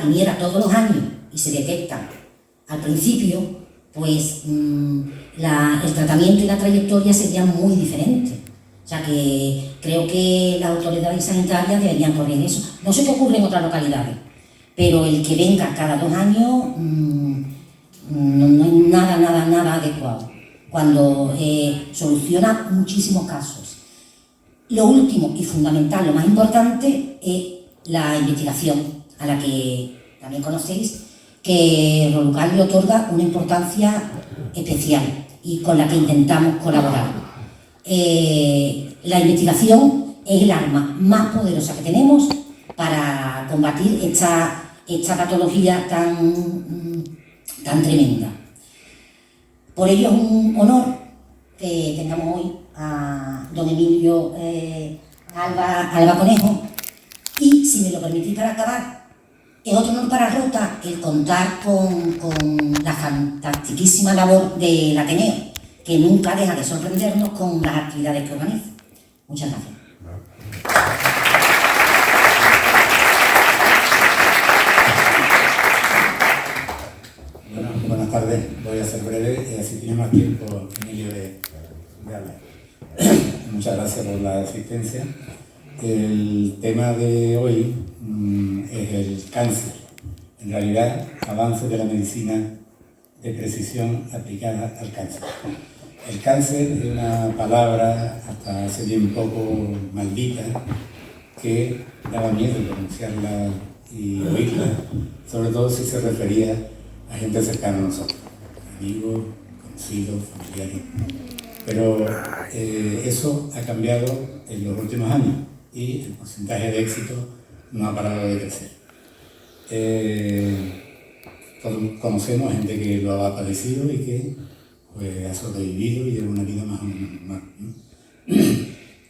viniera todos los años y se detecta al principio, pues el tratamiento y la trayectoria serían muy diferentes. O sea que creo que las autoridades sanitarias deberían correr eso. No sé qué ocurre en otras localidades, pero el que venga cada 2 años no es nada adecuado, cuando soluciona muchísimos casos. Lo último y fundamental, lo más importante, es la investigación, a la que también conocéis, que Rolucal le otorga una importancia especial y con la que intentamos colaborar. La investigación es el arma más poderosa que tenemos para combatir esta patología tan tremenda. Por ello es un honor que tengamos hoy a don Emilio Alba Conejo, y si me lo permitís para acabar, es otro honor para Rota el contar con la fantastiquísima labor del Ateneo, que nunca deja de sorprendernos con las actividades que organiza. Muchas gracias. Bueno, buenas tardes. Voy a ser breve y así tiene más tiempo Emilio de hablar. Muchas gracias por la asistencia. El tema de hoy es el cáncer. En realidad, avances de la medicina de precisión aplicada al cáncer. El cáncer es una palabra hasta hace bien poco maldita, que daba miedo pronunciarla y oírla, sobre todo si se refería a gente cercana a nosotros, amigos, conocidos, familiares. Pero eso ha cambiado en los últimos años y el porcentaje de éxito no ha parado de crecer. Todos conocemos gente que lo ha padecido y que pues, ha sobrevivido y lleva una vida más o menos normal, ¿no?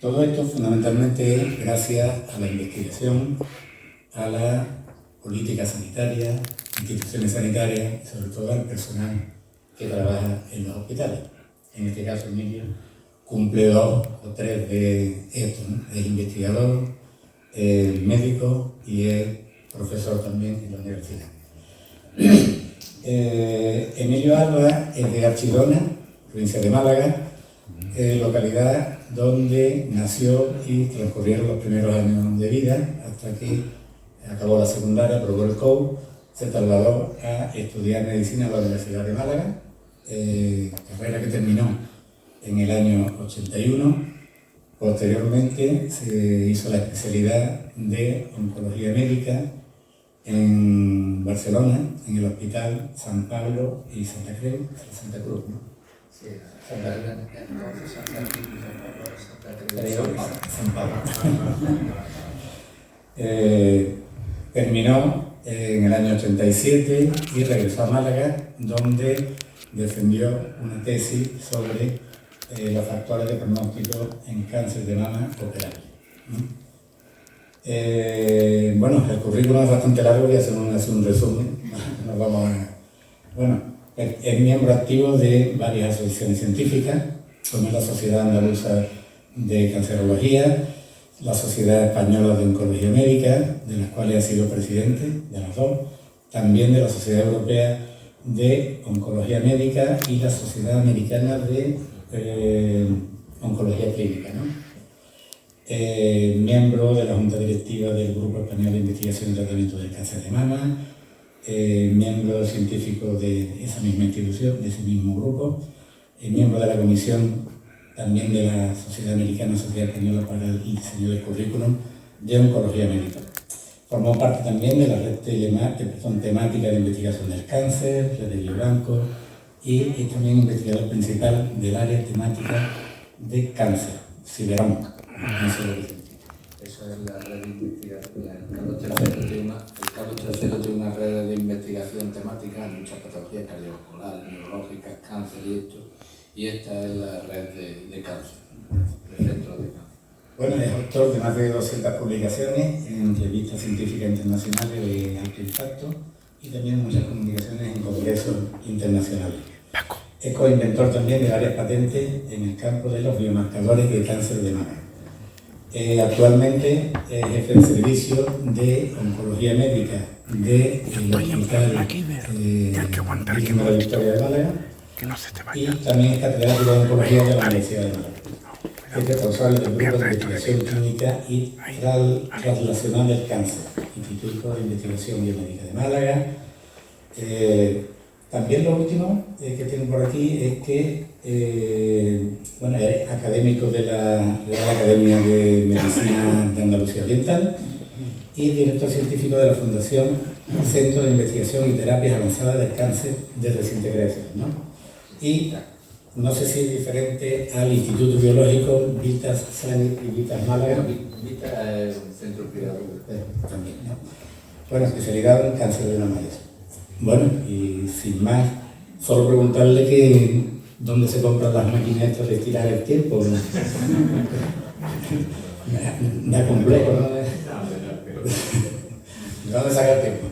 Todo esto fundamentalmente es gracias a la investigación, a la política sanitaria, instituciones sanitarias y sobre todo al personal que trabaja en los hospitales. En este caso Emilio cumple 2 o 3 de estos, ¿no? Es investigador, es médico y es profesor también en la universidad. Emilio Alba es de Archidona, provincia de Málaga, localidad donde nació y transcurrieron los primeros años de vida hasta que acabó la secundaria, aprobó el COU, se trasladó a estudiar medicina en la Universidad de Málaga, carrera que terminó en el año 81. Posteriormente se hizo la especialidad de oncología médica en Barcelona, en el Hospital San Pablo y Santa Cruz, ¿no? Sí, Santa Cruz. Terminó en el año 87 y regresó a Málaga, donde defendió una tesis sobre los factores de pronóstico en cáncer de mama operable. Bueno, el currículum es bastante largo y hacemos un resumen. Nos vamos a... Bueno, es miembro activo de varias asociaciones científicas, como la Sociedad Andaluza de Cancerología, la Sociedad Española de Oncología Médica, de las cuales ha sido presidente, de las dos, también de la Sociedad Europea de Oncología Médica y la Sociedad Americana de Oncología Clínica, ¿no? Miembro de la Junta Directiva del Grupo Español de Investigación y Tratamiento del Cáncer de Mama, miembro científico de esa misma institución, de ese mismo grupo, miembro de la comisión también de la Sociedad Americana, Sociedad Española para el Diseño del Currículum de Oncología Médica. Formó parte también de la red temática de investigación del cáncer, red de Bioblanco, y es también investigador principal del área temática de cáncer, Ciberón. No sé lo que Esa es la red de investigación. El Carlos III tiene una red de investigación temática en muchas patologías cardiovasculares, neurológicas, cáncer y esto. Y esta es la red de cáncer, el centro de cáncer. Bueno, es autor de más de 200 publicaciones en revistas científicas internacionales de alto impacto y también muchas comunicaciones en congresos internacionales. Es coinventor también de varias patentes en el campo de los biomarcadores de cáncer de mama. Actualmente es jefe de servicio de oncología médica de Hospital Virgen de la Victoria de Málaga y también es catedrático de Oncología de la Universidad de Málaga. Es responsable del Grupo de Investigación Clínica y Translacional del Cáncer, Instituto de Investigación Biomédica de Málaga. También lo último que tengo por aquí es que es académico de la Real Academia de Medicina de Andalucía Oriental y director científico de la Fundación Centro de Investigación y Terapias Avanzadas del Cáncer de reciente creación, ¿no? Y no sé si es diferente al Instituto Biológico Vitas Sanit y Vitas Málaga. Vitas es un centro privado. También, ¿no? Bueno, especialidad en cáncer de la matriz. Bueno, y sin más, solo preguntarle que dónde se compran las máquinas estas de estirar el tiempo, ¿no? Da complejo, ¿no? ¿De dónde saca el tiempo?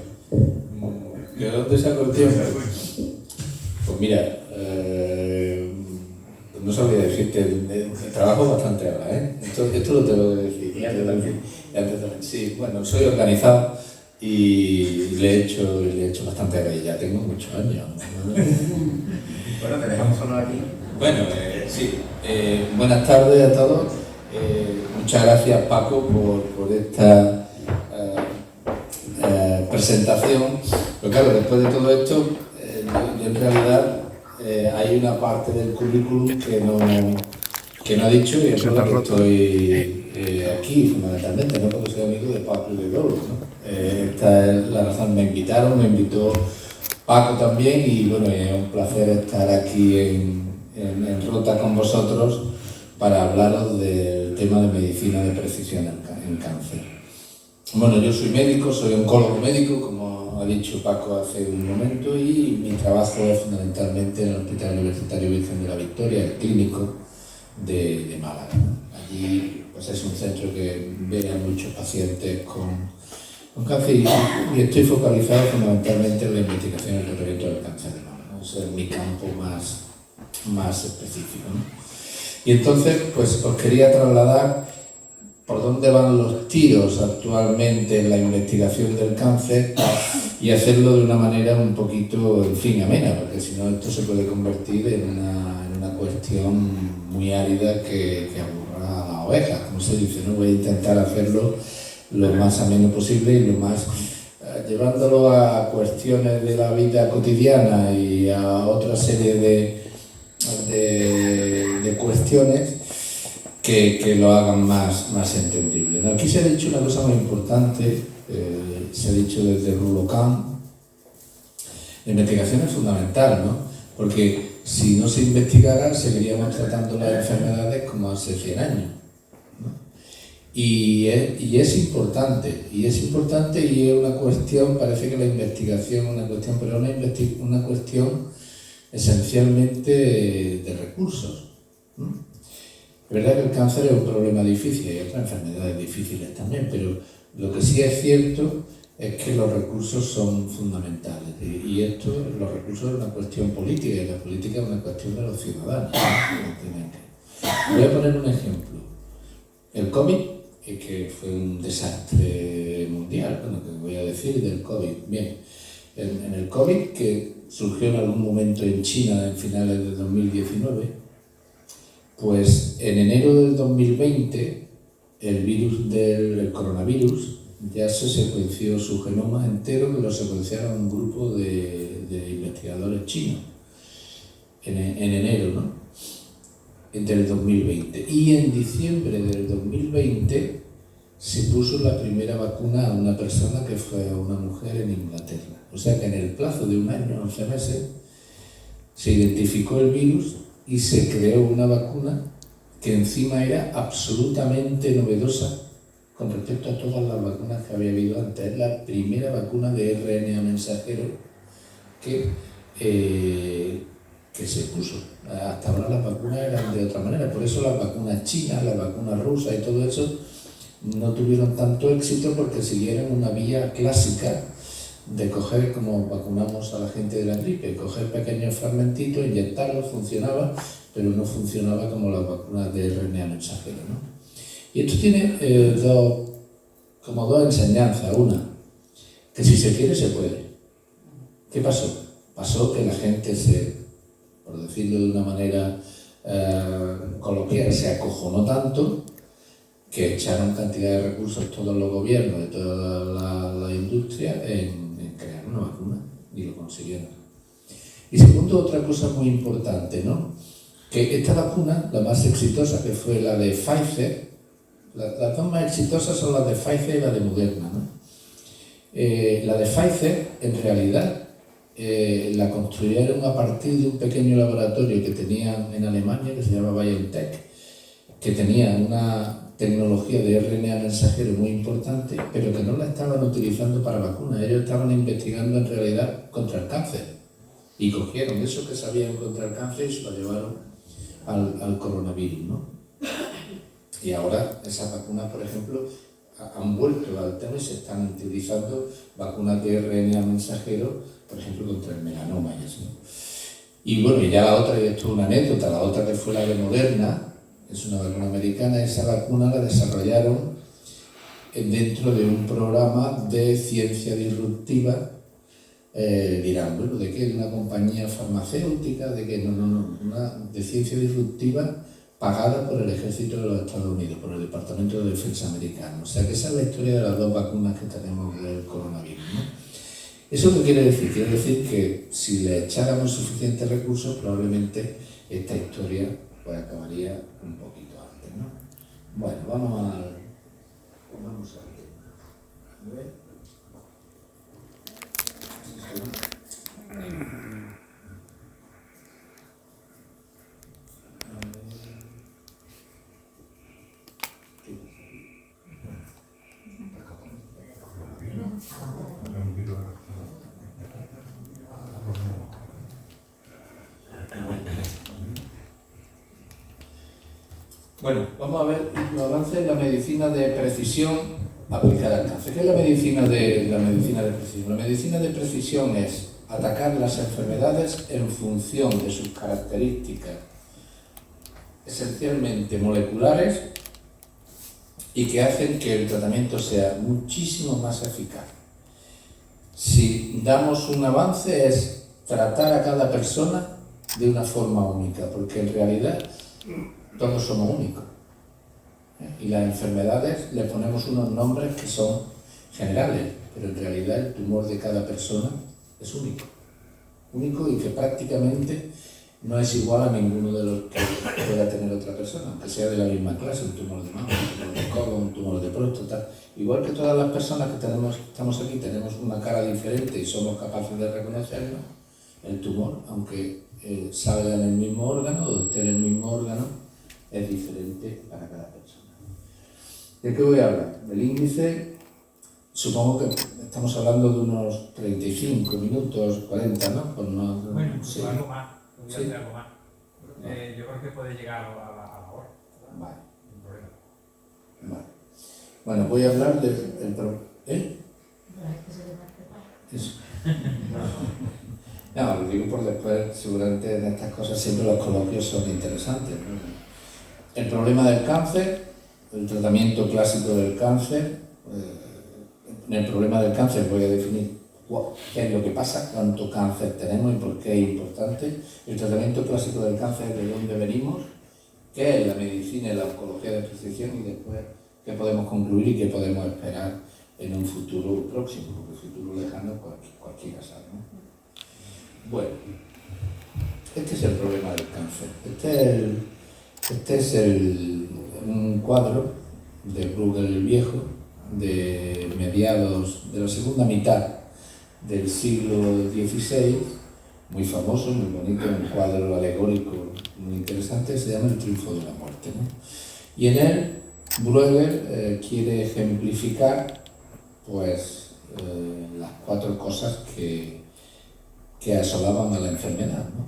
¿De dónde saco el tiempo? Pues mira, no sabría decirte, trabajo bastante ahora, ¿eh? Esto lo tengo que decir. Y antes también. Sí, bueno, soy organizado y le he hecho bastante ahora y ya tengo muchos años. Bueno, te dejamos solo aquí. Bueno, sí, buenas tardes a todos. Muchas gracias, Paco, por esta presentación. Pero claro, después de todo esto, yo en realidad hay una parte del currículum que no he dicho y es por lo que estoy aquí, fundamentalmente, no porque soy amigo de Paco y de Lolo, ¿no? Esta es la razón, me invitó Paco también y bueno, es un placer estar aquí en Rota con vosotros para hablaros del tema de medicina de precisión en cáncer. Bueno, yo soy médico, soy oncólogo médico, como ha dicho Paco hace un momento, y mi trabajo es fundamentalmente en el Hospital Universitario Virgen de la Victoria, el clínico de Málaga. Allí pues es un centro que ve a muchos pacientes con cáncer y estoy focalizado fundamentalmente en la investigación y el tratamiento del cáncer de mama, ¿no? Ese es mi campo más específico, ¿no? Y entonces, pues os quería trasladar por dónde van los tiros actualmente en la investigación del cáncer y hacerlo de una manera un poquito, en fin, amena, porque si no esto se puede convertir en una cuestión muy árida que aburra a las ovejas, como se dice, ¿no? Voy a intentar hacerlo lo más ameno posible y lo más llevándolo a cuestiones de la vida cotidiana y a otra serie de cuestiones que lo hagan más entendible, ¿no? Aquí se ha dicho una cosa muy importante, se ha dicho desde Rulocan, la investigación es fundamental, ¿no? Porque si no se investigara seguiríamos tratando las enfermedades como hace 100 años. Y es importante y es una cuestión, parece que la investigación es una cuestión, pero una cuestión esencialmente de recursos, ¿no? Es verdad que el cáncer es un problema difícil, hay otras enfermedades difíciles también, pero lo que sí es cierto es que los recursos son fundamentales y los recursos es una cuestión política y la política es una cuestión de los ciudadanos, ¿no? Voy a poner un ejemplo. El COVID, que fue un desastre mundial, bueno, que voy a decir del COVID. Bien, en el COVID, que surgió en algún momento en China en finales de 2019, pues en enero del 2020 el coronavirus ya se secuenció su genoma entero, que lo secuenciaron un grupo de investigadores chinos en enero, ¿no? Del 2020. Y en diciembre del 2020 se puso la primera vacuna a una persona que fue una mujer en Inglaterra. O sea que en el plazo de un año, 11 meses, se identificó el virus y se creó una vacuna que encima era absolutamente novedosa con respecto a todas las vacunas que había habido antes. Es la primera vacuna de RNA mensajero que se puso. Hasta ahora las vacunas eran de otra manera, por eso las vacunas chinas, las vacunas rusas y todo eso no tuvieron tanto éxito porque siguieron una vía clásica de coger, como vacunamos a la gente de la gripe, coger pequeños fragmentitos, inyectarlos, funcionaba, pero no funcionaba como las vacunas de RNA mensajero, ¿no? Y esto tiene dos enseñanzas. Una, que si se quiere se puede. ¿Qué pasó? Pasó que la gente por decirlo de una manera coloquial, se acojonó tanto que echaron cantidad de recursos todos los gobiernos de toda la industria en crear una vacuna y lo consiguieron. Y segundo, otra cosa muy importante, ¿no? Que esta vacuna, la más exitosa, que fue la de Pfizer, las dos más exitosas son las de Pfizer y la de Moderna, ¿no? La de Pfizer, en realidad, la construyeron a partir de un pequeño laboratorio que tenían en Alemania, que se llama BioNTech, que tenía una tecnología de RNA mensajero muy importante, pero que no la estaban utilizando para vacunas. Ellos estaban investigando en realidad contra el cáncer y cogieron eso que sabían contra el cáncer y se lo llevaron al coronavirus, ¿no? Y ahora esas vacunas, por ejemplo, han vuelto al tema y se están utilizando vacunas de RNA mensajero, por ejemplo, contra el melanoma y eso, ¿no? Y bueno, y ya la otra, y esto es una anécdota, la otra que fue la de Moderna, es una vacuna americana, esa vacuna la desarrollaron dentro de un programa de ciencia disruptiva. Dirán, bueno, ¿de qué? ¿De una compañía farmacéutica? ¿De qué? No, de ciencia disruptiva pagada por el ejército de los Estados Unidos, por el Departamento de Defensa americano. O sea que esa es la historia de las dos vacunas que tenemos del coronavirus, ¿no? ¿Eso qué quiere decir? Quiere decir que si le echáramos suficientes recursos, probablemente esta historia pues acabaría un poquito antes, ¿no? Bueno, vamos a ver. Bueno, vamos a ver los avances en la medicina de precisión aplicada al cáncer. ¿Qué es la medicina de precisión? La medicina de precisión es atacar las enfermedades en función de sus características esencialmente moleculares y que hacen que el tratamiento sea muchísimo más eficaz. Si damos un avance es tratar a cada persona de una forma única, porque en realidad todos somos únicos. Y las enfermedades le ponemos unos nombres que son generales, pero en realidad el tumor de cada persona es único. Único y que prácticamente no es igual a ninguno de los que pueda tener otra persona, aunque sea de la misma clase, un tumor de mama, un tumor de colon, un tumor de próstata. Igual que todas las personas que estamos aquí tenemos una cara diferente y somos capaces de reconocerlo, el tumor, aunque salga en el mismo órgano o esté en el mismo órgano, es diferente para cada persona. ¿De qué voy a hablar? Del índice, supongo que estamos hablando de unos 35 minutos, 40, ¿no? Bueno, sí. algo más, podría Sí. hacer algo más. Yo creo que puede llegar a la hora. Vale. Sin problema. Vale. Bueno, voy a hablar del Eso. No, lo digo por después, seguramente en estas cosas siempre los coloquios son interesantes, ¿no? El problema del cáncer, el tratamiento clásico del cáncer. En el problema del cáncer voy a definir qué es lo que pasa, cuánto cáncer tenemos y por qué es importante. El tratamiento clásico del cáncer, de dónde venimos, qué es la medicina y la oncología de precisión y después qué podemos concluir y qué podemos esperar en un futuro próximo, porque el futuro lejano cualquiera sabe, ¿no? Bueno, este es el problema del cáncer. Este es un cuadro de Bruegel el Viejo, de mediados de la segunda mitad del siglo XVI, muy famoso, muy bonito, un cuadro alegórico muy interesante, se llama El triunfo de la muerte, ¿no? Y en él Bruegel quiere ejemplificar pues las 4 cosas que asolaban a la enfermedad, ¿no?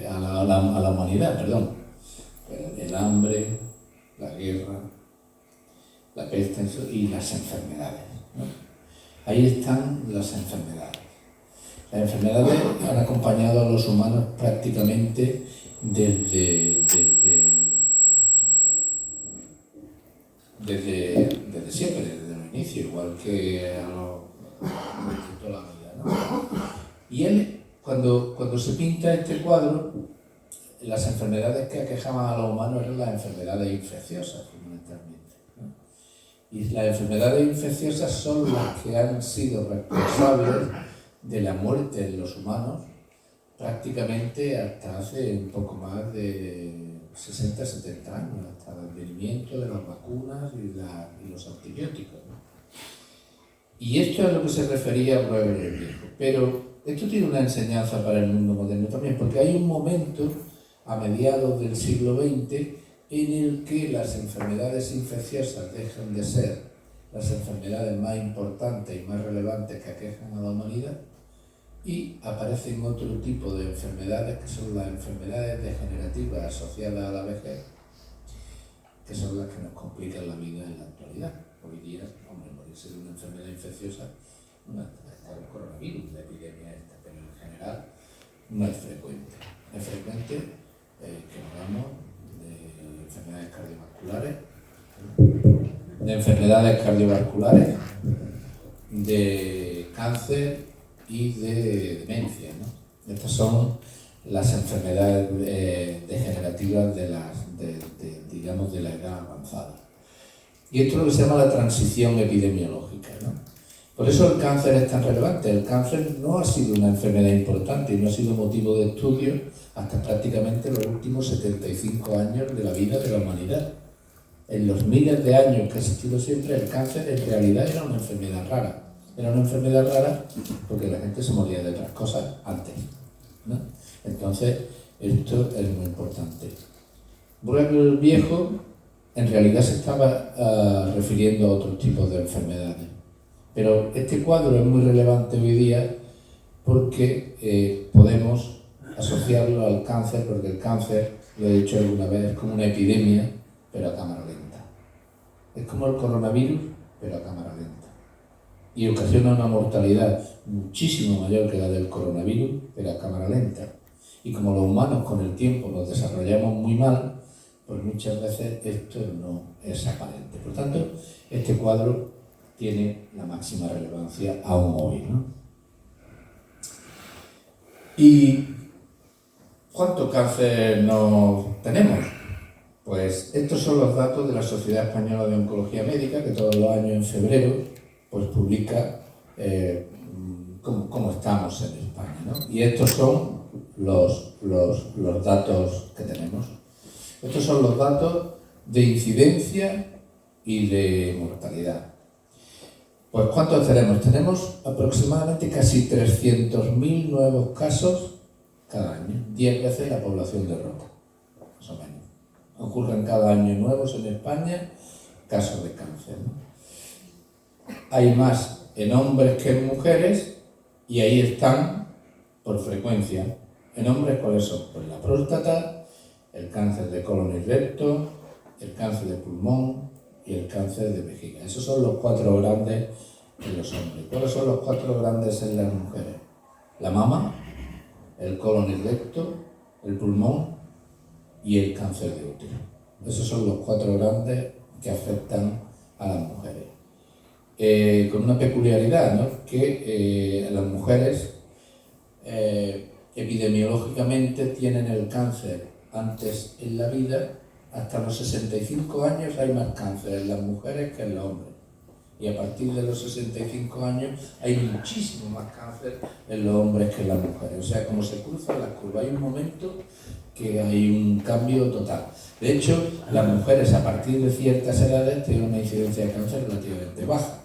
a la humanidad, perdón. El hambre, la guerra, la peste y las enfermedades, ¿no? Ahí están las enfermedades. Las enfermedades han acompañado a los humanos prácticamente desde siempre, desde el inicio, igual que Y él, cuando se pinta este cuadro, las enfermedades que aquejaban a los humanos eran las enfermedades infecciosas, fundamentalmente, ¿no? Y las enfermedades infecciosas son las que han sido responsables de la muerte en los humanos prácticamente hasta hace un poco más de 60-70 años, hasta el advenimiento de las vacunas y los antibióticos, ¿no? Y esto es a lo que se refería Bruegel el Viejo. Pero esto tiene una enseñanza para el mundo moderno también, porque hay un momento a mediados del siglo XX en el que las enfermedades infecciosas dejan de ser las enfermedades más importantes y más relevantes que aquejan a la humanidad y aparecen otro tipo de enfermedades que son las enfermedades degenerativas asociadas a la vejez, que son las que nos complican la vida en la actualidad. Hoy día, hombre, morirse de una enfermedad infecciosa, no está el coronavirus, la epidemia esta, pero en general no es frecuente. Es frecuente que hablamos de enfermedades cardiovasculares, de cáncer y de demencia, ¿no? Estas son las enfermedades degenerativas digamos, de la edad avanzada. Y esto es lo que se llama la transición epidemiológica, ¿no? Por eso el cáncer es tan relevante. El cáncer no ha sido una enfermedad importante y no ha sido motivo de estudio hasta prácticamente los últimos 75 años de la vida de la humanidad. En los miles de años que ha existido siempre, el cáncer en realidad era una enfermedad rara. Era una enfermedad rara porque la gente se moría de otras cosas antes, ¿no? Entonces, esto es muy importante. Bruegel el Viejo en realidad se estaba refiriendo a otros tipos de enfermedades. Pero este cuadro es muy relevante hoy día porque podemos asociarlo al cáncer, porque el cáncer, lo he dicho alguna vez, es como una epidemia, pero a cámara lenta. Es como el coronavirus, pero a cámara lenta. Y ocasiona una mortalidad muchísimo mayor que la del coronavirus, pero a cámara lenta. Y como los humanos con el tiempo nos desarrollamos muy mal, pues muchas veces esto no es aparente. Por tanto, este cuadro tiene la máxima relevancia aún hoy, ¿no? ¿Y cuánto cáncer nos tenemos? Pues estos son los datos de la Sociedad Española de Oncología Médica, que todos los años en febrero pues publica cómo estamos en España, ¿no? Y estos son los datos que tenemos. Estos son los datos de incidencia y de mortalidad. Pues ¿cuántos tenemos? Tenemos aproximadamente casi 300.000 nuevos casos cada año, 10 veces la población de Rota, más o menos. Ocurren cada año nuevos en España casos de cáncer, ¿no? Hay más en hombres que en mujeres y ahí están por frecuencia. En hombres, ¿cuáles son? Pues la próstata, el cáncer de colon y recto, el cáncer de pulmón y el cáncer de vejiga. Esos son los 4 grandes en los hombres. ¿Cuáles son los 4 grandes en las mujeres? La mama, el colon y recto, el pulmón y el cáncer de útero. Esos son los 4 grandes que afectan a las mujeres. Con una peculiaridad, ¿no? Que las mujeres epidemiológicamente tienen el cáncer antes en la vida. Hasta los 65 años hay más cáncer en las mujeres que en los hombres. Y a partir de los 65 años hay muchísimo más cáncer en los hombres que en las mujeres. O sea, como se cruzan las curvas, hay un momento que hay un cambio total. De hecho, las mujeres a partir de ciertas edades tienen una incidencia de cáncer relativamente baja,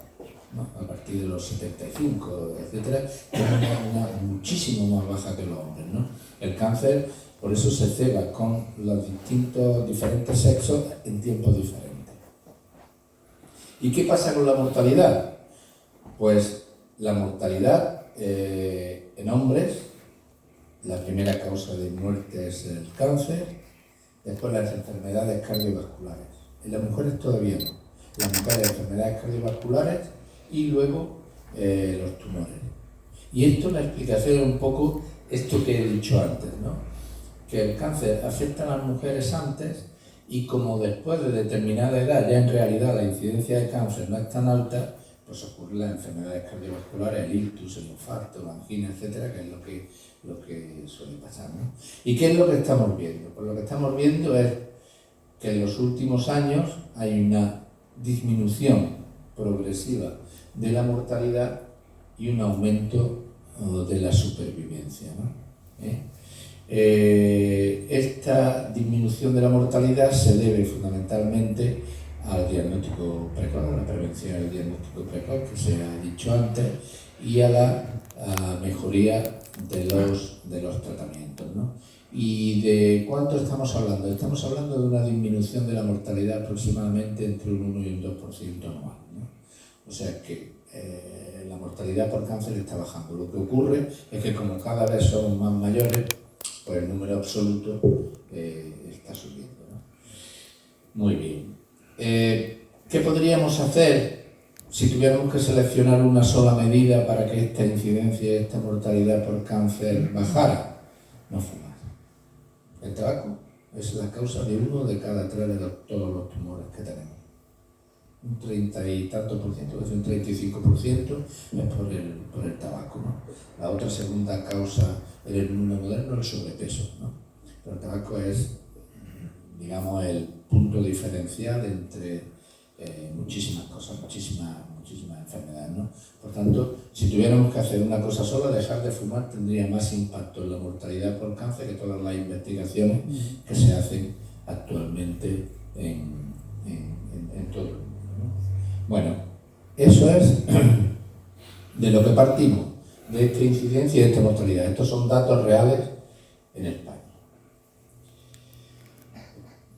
¿no? A partir de los 75, etcétera, tienen una muchísimo más baja que los hombres, ¿no? El cáncer, por eso se ceba con los diferentes sexos en tiempos diferentes. ¿Y qué pasa con la mortalidad? Pues la mortalidad en hombres, la primera causa de muerte es el cáncer, después las enfermedades cardiovasculares. En las mujeres todavía no. Las mujeres enfermedades cardiovasculares y luego los tumores. Y esto la explicación es un poco esto que he dicho antes, ¿no? Que el cáncer afecta a las mujeres antes y como después de determinada edad ya en realidad la incidencia de cáncer no es tan alta, pues ocurren las enfermedades cardiovasculares, el ictus, el infarto, la angina, etcétera, que es lo que suele pasar, ¿no? ¿Y qué es lo que estamos viendo? Pues lo que estamos viendo es que en los últimos años hay una disminución progresiva de la mortalidad y un aumento de la supervivencia, ¿no? Esta disminución de la mortalidad se debe fundamentalmente al diagnóstico precoz, a la prevención del diagnóstico precoz, que se ha dicho antes, y a la mejoría de los tratamientos, ¿no? ¿Y de cuánto estamos hablando? Estamos hablando de una disminución de la mortalidad aproximadamente entre un 1 y un 2% anual, ¿no? O sea que la mortalidad por cáncer está bajando. Lo que ocurre es que como cada vez somos más mayores, pues el número absoluto está subiendo, ¿no? Muy bien. ¿Qué podríamos hacer si tuviéramos que seleccionar una sola medida para que esta incidencia y esta mortalidad por cáncer bajara? No fumar. El tabaco es la causa de 1 de cada 3 de todos los tumores que tenemos. Un 30 y tanto por ciento, es un 35% es por el tabaco, ¿no? La otra segunda causa en el mundo moderno es el sobrepeso, ¿no? Pero el tabaco es, digamos, el punto diferencial entre muchísimas cosas, muchísimas enfermedades, ¿no? Por tanto, si tuviéramos que hacer una cosa sola, dejar de fumar tendría más impacto en la mortalidad por cáncer que todas las investigaciones que se hacen actualmente en todo el mundo, ¿no? Bueno, eso es de lo que partimos, de esta incidencia y de esta mortalidad. Estos son datos reales en España.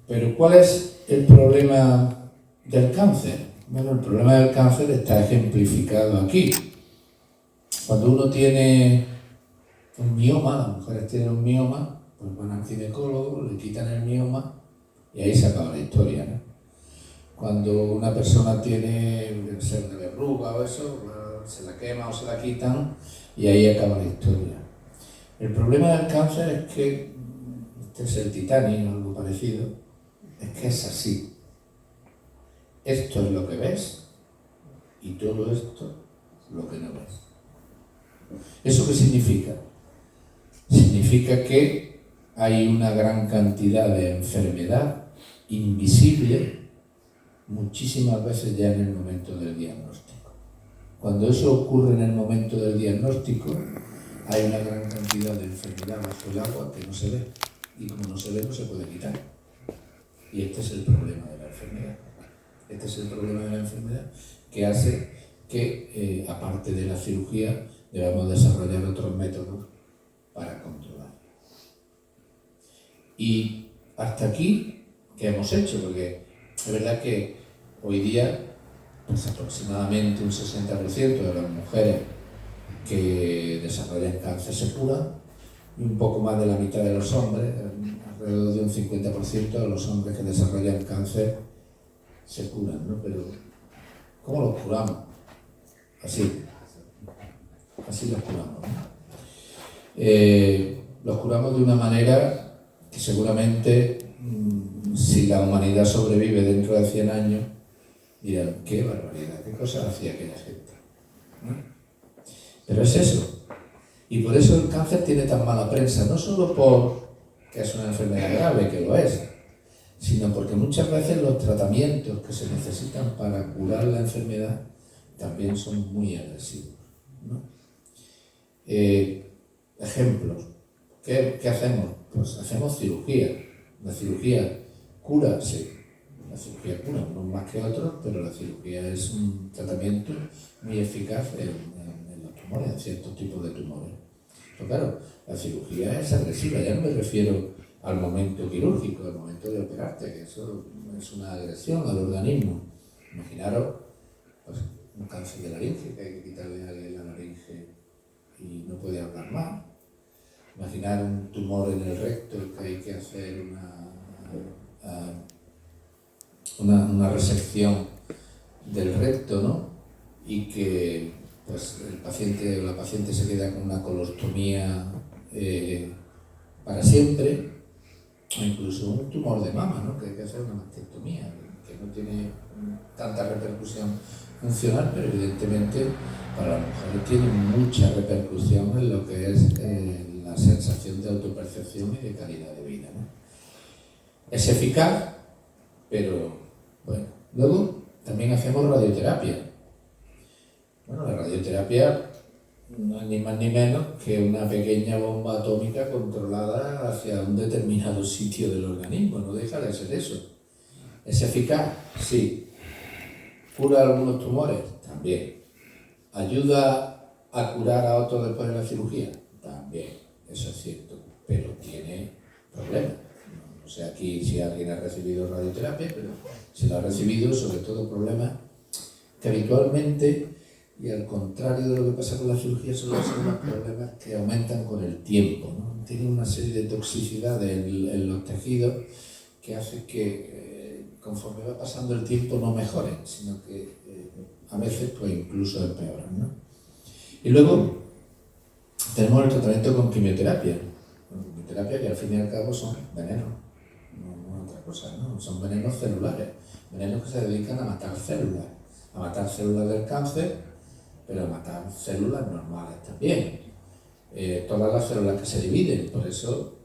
Pero ¿cuál es el problema del cáncer? Bueno, el problema del cáncer está ejemplificado aquí. Cuando uno tiene un mioma, las mujeres tienen un mioma, pues van al ginecólogo, le quitan el mioma y ahí se acaba la historia, ¿no? Cuando una persona tiene una verruga o eso, se la quema o se la quitan y ahí acaba la historia. El problema del cáncer es que, este es el titanio o algo parecido, es que es así. Esto es lo que ves y todo esto lo que no ves. ¿Eso qué significa? Significa que hay una gran cantidad de enfermedad invisible muchísimas veces ya en el momento del diagnóstico. Cuando eso ocurre en el momento del diagnóstico, hay una gran cantidad de enfermedad bajo el agua que no se ve, y como no se ve no se puede quitar. Y este es el problema de la enfermedad. Este es el problema de la enfermedad que hace que, aparte de la cirugía, debamos desarrollar otros métodos para controlar. Y hasta aquí, ¿qué hemos hecho? Porque es verdad que hoy día, pues aproximadamente un 60% de las mujeres que desarrollan cáncer se curan, y un poco más de la mitad de los hombres, alrededor de un 50% de los hombres que desarrollan cáncer se curan, ¿no? Pero ¿cómo los curamos? Así los curamos, ¿no? Los curamos de una manera que seguramente, si la humanidad sobrevive dentro de 100 años, dirán, qué barbaridad, qué cosas hacía aquella gente, ¿no? Pero es eso. Y por eso el cáncer tiene tan mala prensa, no solo porque es una enfermedad grave, que lo es, sino porque muchas veces los tratamientos que se necesitan para curar la enfermedad también son muy agresivos, ¿no? Ejemplos. ¿Qué hacemos? Pues hacemos cirugía. La cirugía cura, sí. La cirugía cura, no más que otros, pero la cirugía es un tratamiento muy eficaz en los tumores, en ciertos tipos de tumores. Pero claro, la cirugía es agresiva, ya no me refiero al momento quirúrgico, al momento de operarte, que eso es una agresión al organismo. Imaginaros, pues, un cáncer de laringe, que hay que quitarle a alguien la laringe y no puede hablar más. Imaginar un tumor en el recto, que hay que hacer una resección del recto, ¿no? Y que pues, el paciente o la paciente se queda con una colostomía para siempre, o incluso un tumor de mama, ¿no? Que hay que hacer una mastectomía, que que no tiene tanta repercusión funcional, pero evidentemente para las mujeres tiene mucha repercusión en lo que es la sensación de autopercepción y de calidad de vida, ¿no? Es eficaz, pero bueno. Luego también hacemos radioterapia. Bueno, la radioterapia no es ni más ni menos que una pequeña bomba atómica controlada hacia un determinado sitio del organismo, no deja de ser eso. ¿Es eficaz? Sí. ¿Cura algunos tumores? También. ¿Ayuda a curar a otros después de la cirugía? También, eso es cierto, pero tiene problemas. No sé aquí si alguien ha recibido radioterapia, pero si lo ha recibido, sobre todo problemas que habitualmente, y al contrario de lo que pasa con la cirugía, son los problemas que aumentan con el tiempo, ¿no? Tiene una serie de toxicidades en los tejidos que hace que conforme va pasando el tiempo no mejoren, sino que a veces pues incluso empeoran, ¿no? Y luego tenemos el tratamiento con quimioterapia. Quimioterapia que al fin y al cabo son venenos, no otra cosa, ¿no? Son venenos celulares, venenos que se dedican a matar células del cáncer, pero a matar células normales también. Todas las células que se dividen, por eso,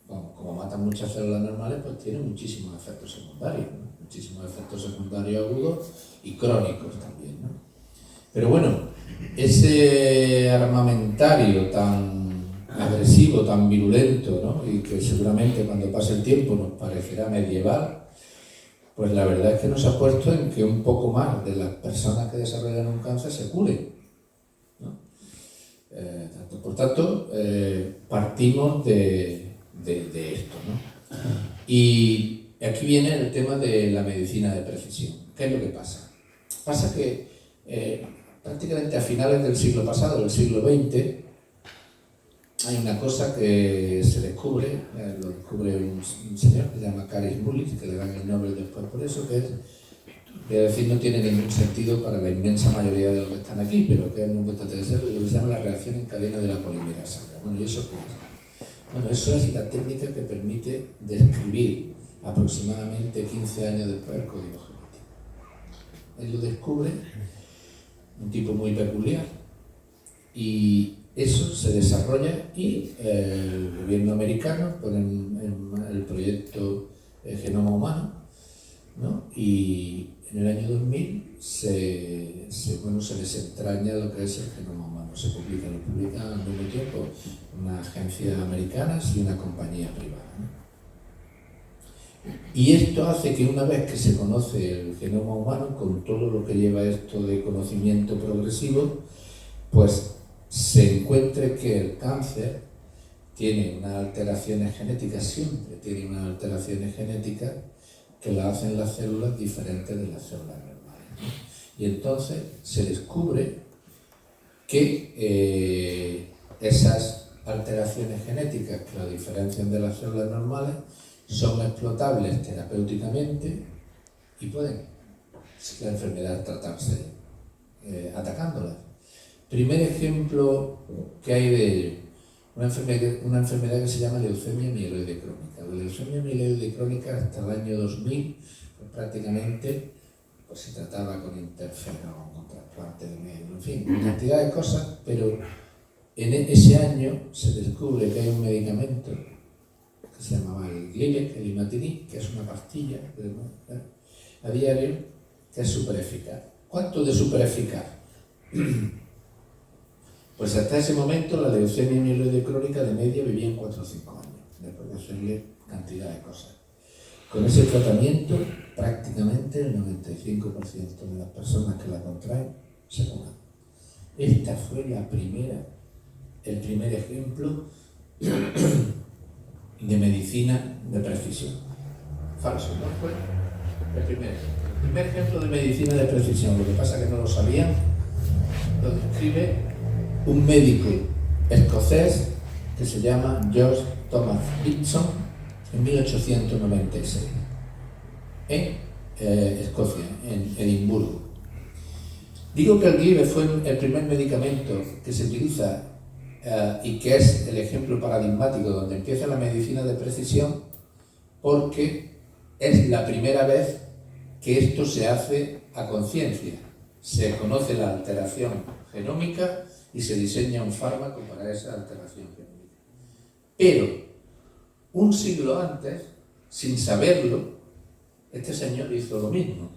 como matan muchas células normales, pues tienen muchísimos efectos secundarios, ¿no? Muchísimos efectos secundarios agudos y crónicos también, ¿no? Pero bueno, ese armamentario tan agresivo, tan virulento, ¿no? Y que seguramente cuando pase el tiempo nos parecerá medieval, pues la verdad es que nos ha puesto en que un poco más de las personas que desarrollan un cáncer se curen, ¿no? Por tanto, partimos de esto, ¿no? Y aquí viene el tema de la medicina de precisión. ¿Qué es lo que pasa? Pasa que prácticamente a finales del siglo pasado, del siglo XX, hay una cosa que se descubre, lo descubre un señor que se llama Karis Mullis, que le dan el Nobel después por eso, que es, voy a decir, no tiene ningún sentido para la inmensa mayoría de los que están aquí, pero que es muy importante de ser, lo que se llama la reacción en cadena de la polimerasa. Bueno, ¿y eso qué es? Bueno, eso es la técnica que permite describir aproximadamente 15 años después el código genético. Él lo descubre, un tipo muy peculiar, y eso se desarrolla y el gobierno americano pone en el proyecto Genoma Humano, ¿no? Y en el año 2000 se desentraña lo que es el genoma humano, lo publica al mismo tiempo una agencia americana y una compañía privada, ¿no? Y esto hace que una vez que se conoce el genoma humano, con todo lo que lleva esto de conocimiento progresivo, pues se encuentre que el cáncer tiene unas alteraciones genéticas, siempre tiene unas alteraciones genéticas que la hacen las células diferentes de las células normales, ¿no? Y entonces se descubre que esas alteraciones genéticas que la diferencian de las células normales son explotables terapéuticamente y pueden la enfermedad tratarse atacándolas. Primer ejemplo que hay de ello, una enfermedad que se llama leucemia mieloide crónica. La leucemia mieloide crónica hasta el año 2000 pues prácticamente pues se trataba con interferón, con trasplante de médula, en fin, una cantidad de cosas, pero en ese año se descubre que hay un medicamento que se llamaba el Glivec, el imatinib, que es una pastilla a diario, que es súper eficaz. ¿Cuánto de súper eficaz? Pues hasta ese momento la leucemia mieloide crónica de media vivía en 4 o 5 años, después de hacerle cantidad de cosas. Con ese tratamiento, prácticamente el 95% de las personas que la contraen se curan. Esta fue el primer ejemplo de medicina de precisión. Falso, ¿no? Fue el primer ejemplo de medicina de precisión. Lo que pasa es que no lo sabían, lo describe un médico escocés que se llama George Thomas Gibson en 1896 en Escocia, en Edimburgo. Digo que el Glivec fue el primer medicamento que se utiliza y que es el ejemplo paradigmático donde empieza la medicina de precisión, porque es la primera vez que esto se hace a conciencia. Se conoce la alteración genómica y se diseña un fármaco para esa alteración genómica. Pero un siglo antes, sin saberlo, este señor hizo lo mismo.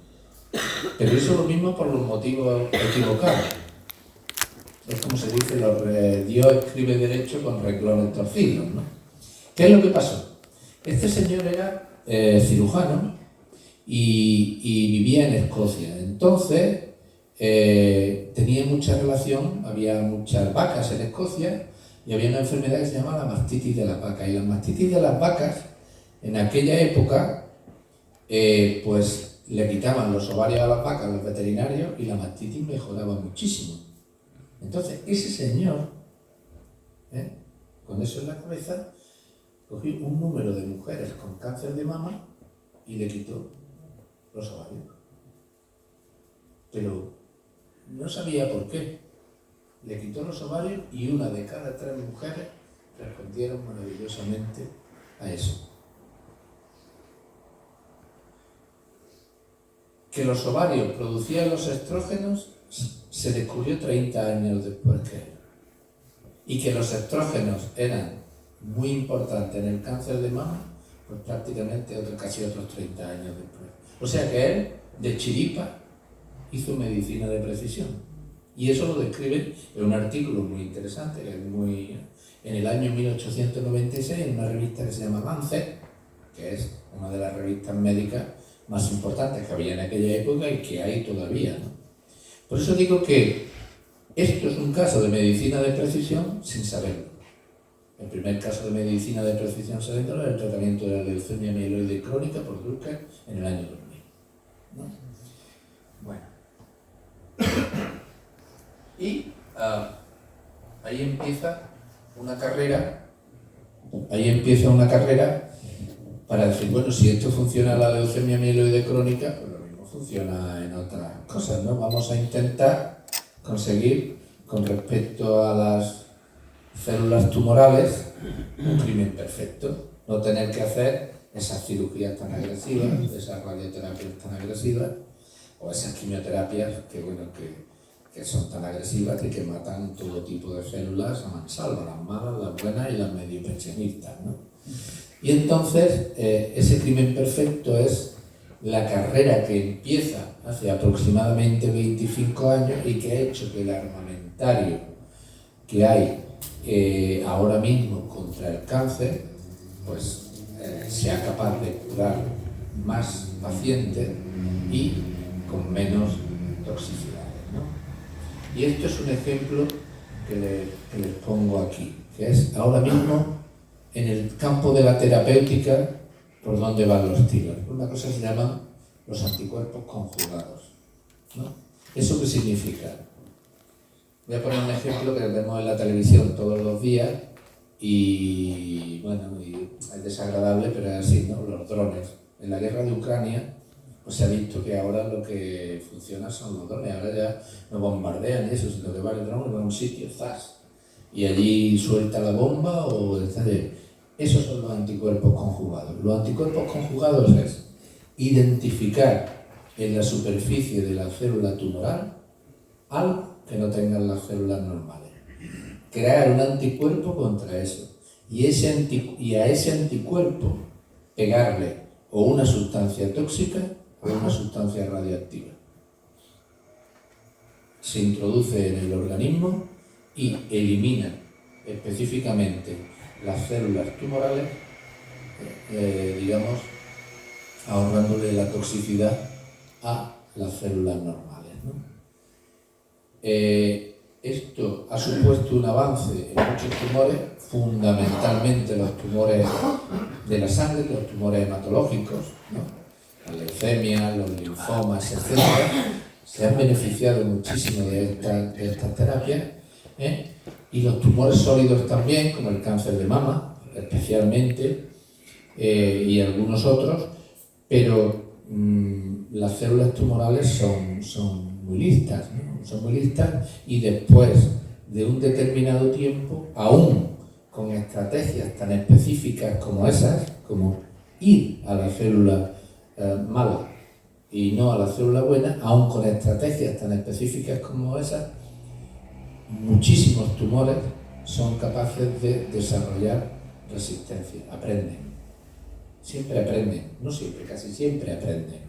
Pero hizo lo mismo por los motivos equivocados. Es como se dice, Dios escribe derecho con renglones torcidos, ¿no? ¿Qué es lo que pasó? Este señor era cirujano y vivía en Escocia. Entonces, tenía mucha relación, había muchas vacas en Escocia y había una enfermedad que se llama la mastitis de las vacas. Y la mastitis de las vacas, en aquella época, pues le quitaban los ovarios a las vacas los veterinarios y la mastitis mejoraba muchísimo. Entonces, ese señor, con eso en la cabeza, cogió un número de mujeres con cáncer de mama y le quitó los ovarios. Pero no sabía por qué. Le quitó los ovarios y una de cada 3 mujeres respondieron maravillosamente a eso. Que los ovarios producían los estrógenos se descubrió 30 años después que él. Y que los estrógenos eran muy importantes en el cáncer de mama, pues prácticamente casi otros 30 años después. O sea que él, de chiripa, hizo medicina de precisión. Y eso lo describe en un artículo muy interesante, que es en el año 1896, en una revista que se llama Lancet, que es una de las revistas médicas más importantes que había en aquella época y que hay todavía, ¿no? Por eso digo que esto es un caso de medicina de precisión sin saberlo. El primer caso de medicina de precisión sabiéndolo es el tratamiento de la leucemia mieloide crónica por Drucker en el año 2000, ¿no? Bueno. Y ahí empieza una carrera para decir, bueno, si esto funciona en la leucemia mieloide crónica, pues lo mismo funciona en otras cosas, ¿no? Vamos a intentar conseguir, con respecto a las células tumorales, un crimen perfecto, no tener que hacer esas cirugías tan agresivas, esas radioterapias tan agresivas, o esas quimioterapias que son tan agresivas y que matan todo tipo de células a mansalva, las malas, las buenas y las medio pensionistas, ¿no? Y entonces, ese crimen perfecto es la carrera que empieza hace aproximadamente 25 años y que ha hecho que el armamentario que hay ahora mismo contra el cáncer, pues sea capaz de curar más pacientes y con menos toxicidades, ¿no? Y esto es un ejemplo que les pongo aquí, que es ahora mismo en el campo de la terapéutica por donde van los tiros. Una cosa se llaman los anticuerpos conjugados, ¿no? ¿Eso qué significa? Voy a poner un ejemplo que vemos en la televisión todos los días y, bueno, es desagradable, pero es así, ¿no? Los drones. En la guerra de Ucrania, pues se ha visto que ahora lo que funciona son los drones. Ahora ya no bombardean eso, sino que va el dron y va a un sitio, ¡zas! Y allí suelta la bomba o esos son los anticuerpos conjugados. Los anticuerpos conjugados es identificar en la superficie de la célula tumoral algo que no tengan las células normales. Crear un anticuerpo contra eso. Y a ese anticuerpo pegarle o una sustancia tóxica o una sustancia radiactiva. Se introduce en el organismo y elimina específicamente las células tumorales, digamos, ahorrándole la toxicidad a las células normales, ¿no? Esto ha supuesto un avance en muchos tumores, fundamentalmente los tumores de la sangre, los tumores hematológicos, ¿no? Las leucemias, los linfomas, etc. Se han beneficiado muchísimo de estas terapias, y los tumores sólidos también, como el cáncer de mama, especialmente, y algunos otros, pero las células tumorales son muy listas, ¿no? Son muy listas y después de un determinado tiempo, aún con estrategias tan específicas como esas, como ir a la célula mala y no a la célula buena, aun con estrategias tan específicas como esas, muchísimos tumores son capaces de desarrollar resistencia, aprenden. Siempre aprenden, no siempre, casi siempre aprenden.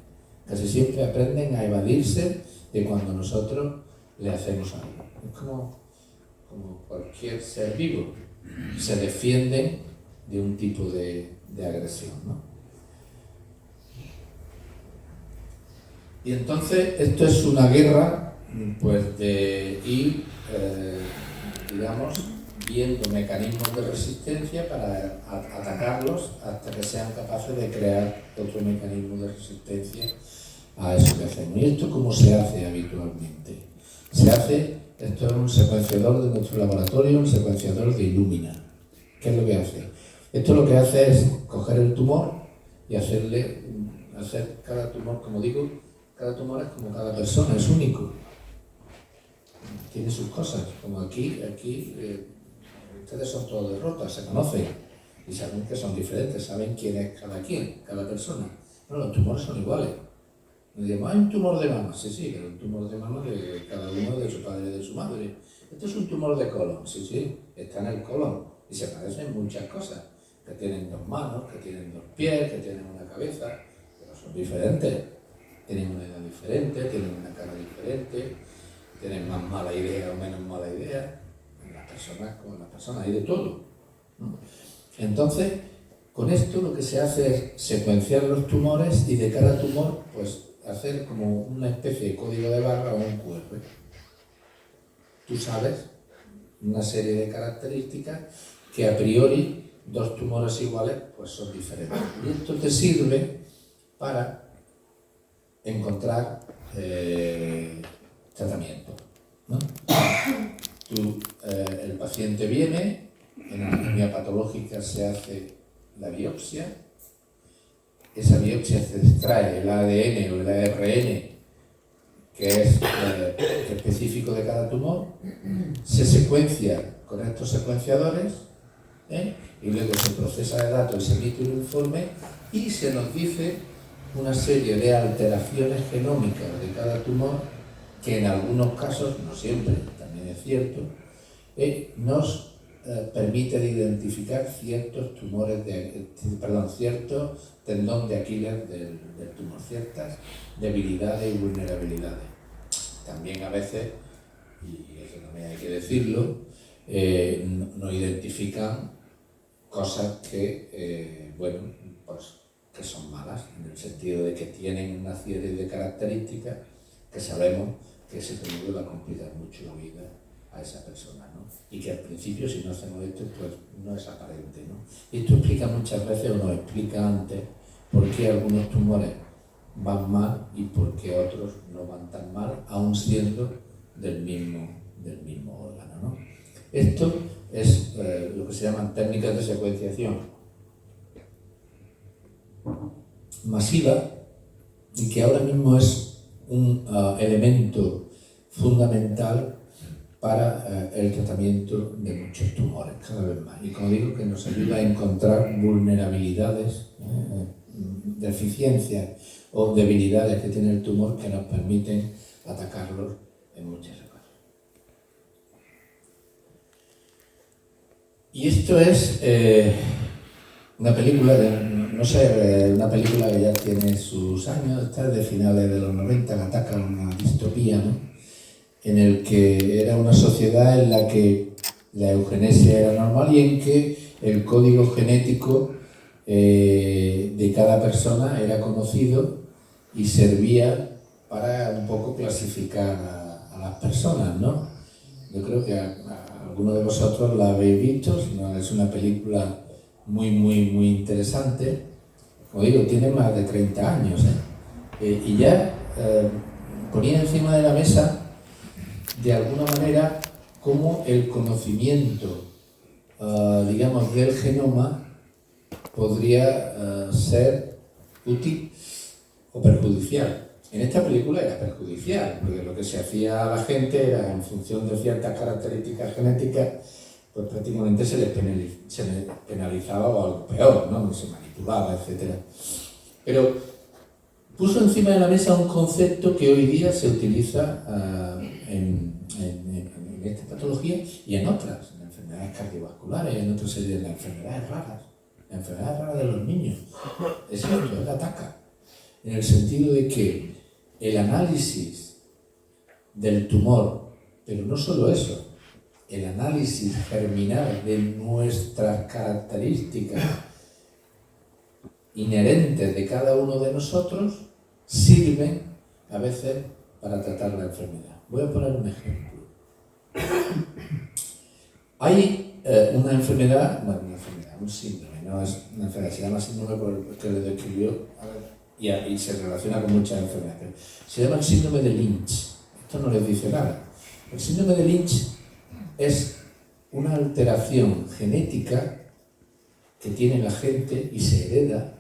Casi siempre aprenden a evadirse de cuando nosotros le hacemos algo. Es como cualquier ser vivo, se defienden de un tipo de agresión, ¿no? Y entonces esto es una guerra, pues, de ir, digamos, viendo mecanismos de resistencia para atacarlos hasta que sean capaces de crear otro mecanismo de resistencia a eso que hacemos. ¿Y esto cómo se hace habitualmente? Esto es un secuenciador de nuestro laboratorio, un secuenciador de Illumina. ¿Qué es lo que hace? Esto lo que hace es coger el tumor y hacer cada tumor, como digo, cada tumor es como cada persona, es único. Tiene sus cosas, como aquí ustedes son todos de Rota, se conocen y saben que son diferentes, saben quién es cada persona. No, los tumores son iguales. Nos decimos, hay un tumor de mama, sí, pero un tumor de mama de cada uno de su padre y de su madre. Esto es un tumor de colon, sí, está en el colon y se parecen muchas cosas, que tienen 2 manos, que tienen 2 pies, que tienen una cabeza, pero son diferentes, tienen una edad diferente, tienen una cara diferente, tienen más mala idea o menos mala idea, las personas como las personas, hay de todo, ¿no? Entonces, con esto lo que se hace es secuenciar los tumores y de cada tumor, pues, hacer como una especie de código de barra o un QR. Tú sabes una serie de características que a priori 2 tumores iguales pues son diferentes. Y esto te sirve para encontrar tratamiento, ¿no? El paciente viene, en anatomía patológica se hace la biopsia. Esa biopsia se extrae el ADN o el ARN, que es específico de cada tumor, se secuencia con estos secuenciadores, y luego se procesa el dato y se emite un informe y se nos dice una serie de alteraciones genómicas de cada tumor que en algunos casos, no siempre, también es cierto, nos permite identificar ciertos ciertos tendón de Aquiles del tumor, ciertas debilidades y vulnerabilidades. También a veces, y eso también hay que decirlo, no identifican cosas que, que son malas, en el sentido de que tienen una serie de características que sabemos que ese tumor va a complicar mucho la vida a esa persona, ¿no? Y que al principio, si no hacemos esto, pues no es aparente, ¿no? Y esto explica muchas veces, o nos explica antes, por qué algunos tumores van mal y por qué otros no van tan mal, aun siendo del mismo órgano, ¿no? Esto es lo que se llaman técnicas de secuenciación masiva y que ahora mismo es un elemento fundamental para el tratamiento de muchos tumores, cada vez más. Y como digo, que nos ayuda a encontrar vulnerabilidades, deficiencias o debilidades que tiene el tumor que nos permiten atacarlos en muchas ocasiones. Y esto es una película, una película que ya tiene sus años, está de finales de los 90, que ataca una distopía, ¿no? En el que era una sociedad en la que la eugenesia era normal y en que el código genético de cada persona era conocido y servía para un poco clasificar a las personas, ¿no? Yo creo que algunos de vosotros la habéis visto, es una película muy interesante. Como digo, tiene más de 30 años, y ya ponía encima de la mesa de alguna manera cómo el conocimiento, digamos, del genoma podría ser útil o perjudicial. En esta película era perjudicial, porque lo que se hacía a la gente era, en función de ciertas características genéticas, pues prácticamente se les penalizaba o algo peor, ¿no? Se manipulaba, etc. Pero puso encima de la mesa un concepto que hoy día se utiliza en esta patología y en otras, en enfermedades cardiovasculares, en otra serie de enfermedades raras de los niños. Es cierto, es la TACA, en el sentido de que el análisis del tumor, pero no solo eso, el análisis germinal de nuestras características inherentes de cada uno de nosotros sirven a veces para tratar la enfermedad. Voy a poner un ejemplo. Hay una enfermedad, un síndrome, no es una enfermedad, se llama síndrome porque le describió, y se relaciona con muchas enfermedades, pero se llama el síndrome de Lynch. Esto no les dice nada. El síndrome de Lynch es una alteración genética que tiene la gente y se hereda,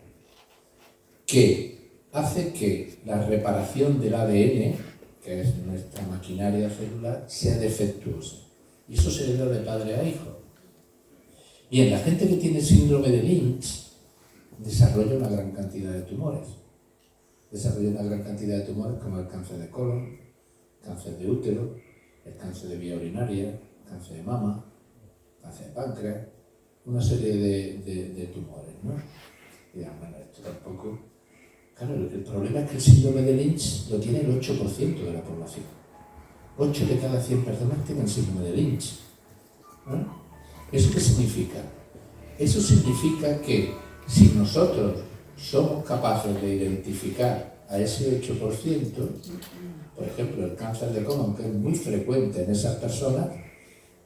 que hace que la reparación del ADN, que es nuestra maquinaria celular, sea defectuosa. Y eso se hereda de padre a hijo. Bien, la gente que tiene síndrome de Lynch desarrolla una gran cantidad de tumores. Desarrolla una gran cantidad de tumores como el cáncer de colon, cáncer de útero, el cáncer de vía urinaria, cáncer de mama, cáncer de páncreas, una serie de tumores, ¿no? Y dirán, bueno, esto tampoco... Claro, el problema es que el síndrome de Lynch lo tiene el 8% de la población. 8 de cada 100 personas tienen síndrome de Lynch. ¿No? ¿Eso qué significa? Eso significa que si nosotros somos capaces de identificar a ese 8%, por ejemplo, el cáncer de colon, que es muy frecuente en esas personas,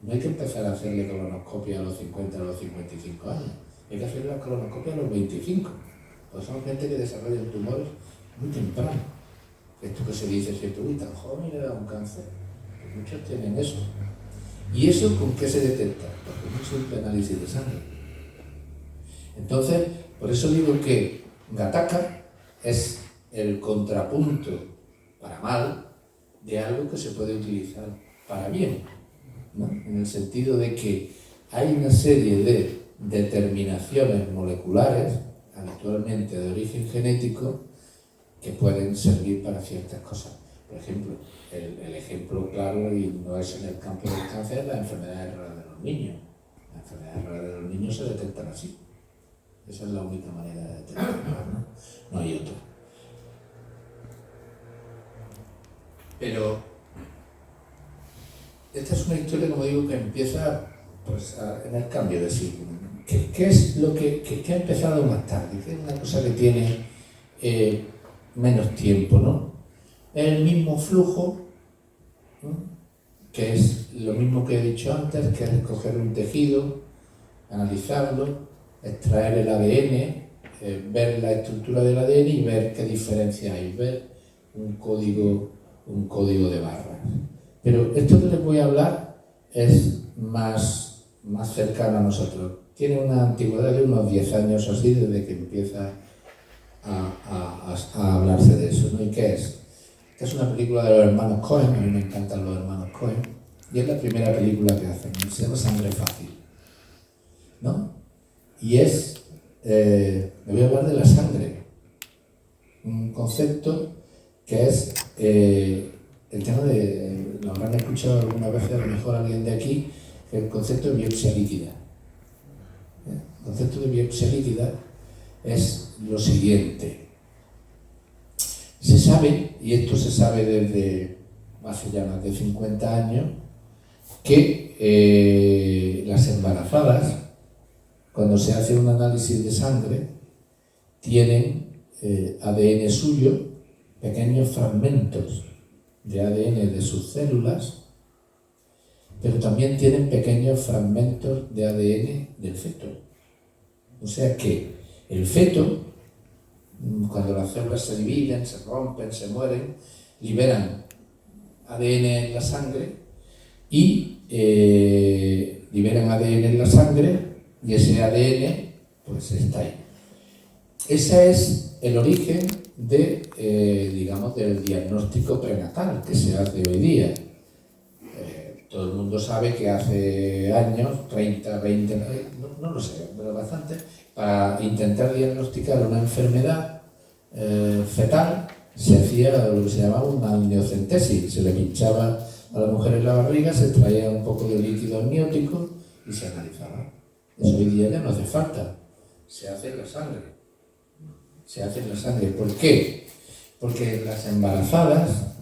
no hay que empezar a hacerle colonoscopia a los 50 o a los 55 años. Hay que hacerle la colonoscopia a los 25. Pues son gente que desarrolla tumores muy temprano. Esto que se dice siempre, uy, tan joven y le da un cáncer. Pues muchos tienen eso. ¿Y eso con qué se detecta? Pues con un simple análisis de sangre. Entonces, por eso digo que Gattaca es el contrapunto para mal de algo que se puede utilizar para bien, ¿no? En el sentido de que hay una serie de determinaciones moleculares, habitualmente de origen genético, que pueden servir para ciertas cosas. Por ejemplo, el ejemplo claro, y no es en el campo del cáncer, la enfermedad rara de los niños. Las enfermedades raras de los niños se detectan así. Esa es la única manera de detectarlas, ¿no? No hay otra. Pero esta es una historia, como digo, que empieza pues, en el cambio de siglo. ¿Qué es lo que ha empezado más tarde? Que es una cosa que tiene menos tiempo, ¿no? Es el mismo flujo, ¿no? Que es lo mismo que he dicho antes, que es coger un tejido, analizarlo, extraer el ADN, ver la estructura del ADN y ver qué diferencia hay, ver un código de barras. Pero esto que les voy a hablar es más cercano a nosotros. Tiene una antigüedad de unos 10 años así, desde que empieza a hablarse de eso, ¿no? ¿Y qué es? Esta es una película de los hermanos Coen, a mí me encantan los hermanos Coen, y es la primera película que hacen, se llama Sangre Fácil, ¿no? Y me voy a hablar de la sangre, un concepto que es el tema de, lo habrán escuchado alguna vez, a lo mejor alguien de aquí, el concepto de biopsia líquida. El concepto de biopsia líquida es lo siguiente. Se sabe, y esto se sabe desde hace ya más de 50 años, que las embarazadas, cuando se hace un análisis de sangre, tienen ADN suyo, pequeños fragmentos de ADN de sus células, pero también tienen pequeños fragmentos de ADN del feto. O sea que el feto, cuando las células se dividen, se rompen, se mueren, liberan ADN en la sangre y liberan ADN en la sangre y ese ADN pues está ahí. Ese es el origen digamos, del diagnóstico prenatal que se hace hoy día. Todo el mundo sabe que hace años, 30, 20, no lo sé, pero bastante, para intentar diagnosticar una enfermedad fetal, se hacía lo que se llamaba una amniocentesis. Se le pinchaba a la mujer en la barriga, se extraía un poco de líquido amniótico y se analizaba. Eso hoy día ya no hace falta. Se hace en la sangre. Se hace en la sangre. ¿Por qué? Porque las embarazadas,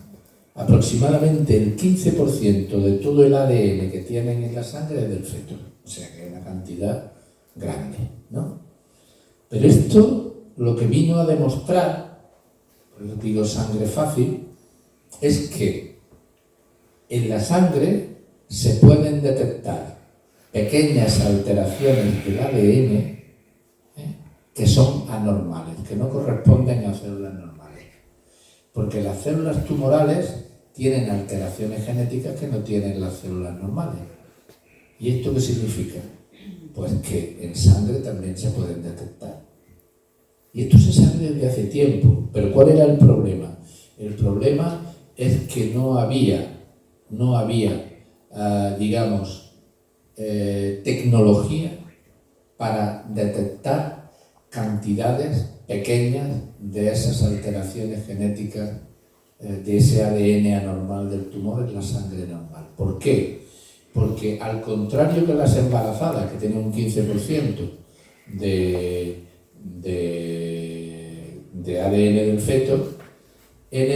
aproximadamente el 15% de todo el ADN que tienen en la sangre es del feto. O sea que es una cantidad grande, ¿no? Pero esto lo que vino a demostrar, por eso digo sangre fácil, es que en la sangre se pueden detectar pequeñas alteraciones del ADN que son anormales, que no corresponden a células normales. Porque las células tumorales tienen alteraciones genéticas que no tienen las células normales. ¿Y esto qué significa? Pues que en sangre también se pueden detectar. Y esto se sabe desde hace tiempo. Pero ¿cuál era el problema? El problema es que no había tecnología para detectar cantidades pequeñas de esas alteraciones genéticas, de ese ADN anormal del tumor en la sangre normal. ¿Por qué? Porque al contrario que las embarazadas, que tienen un 15% de ADN del feto, en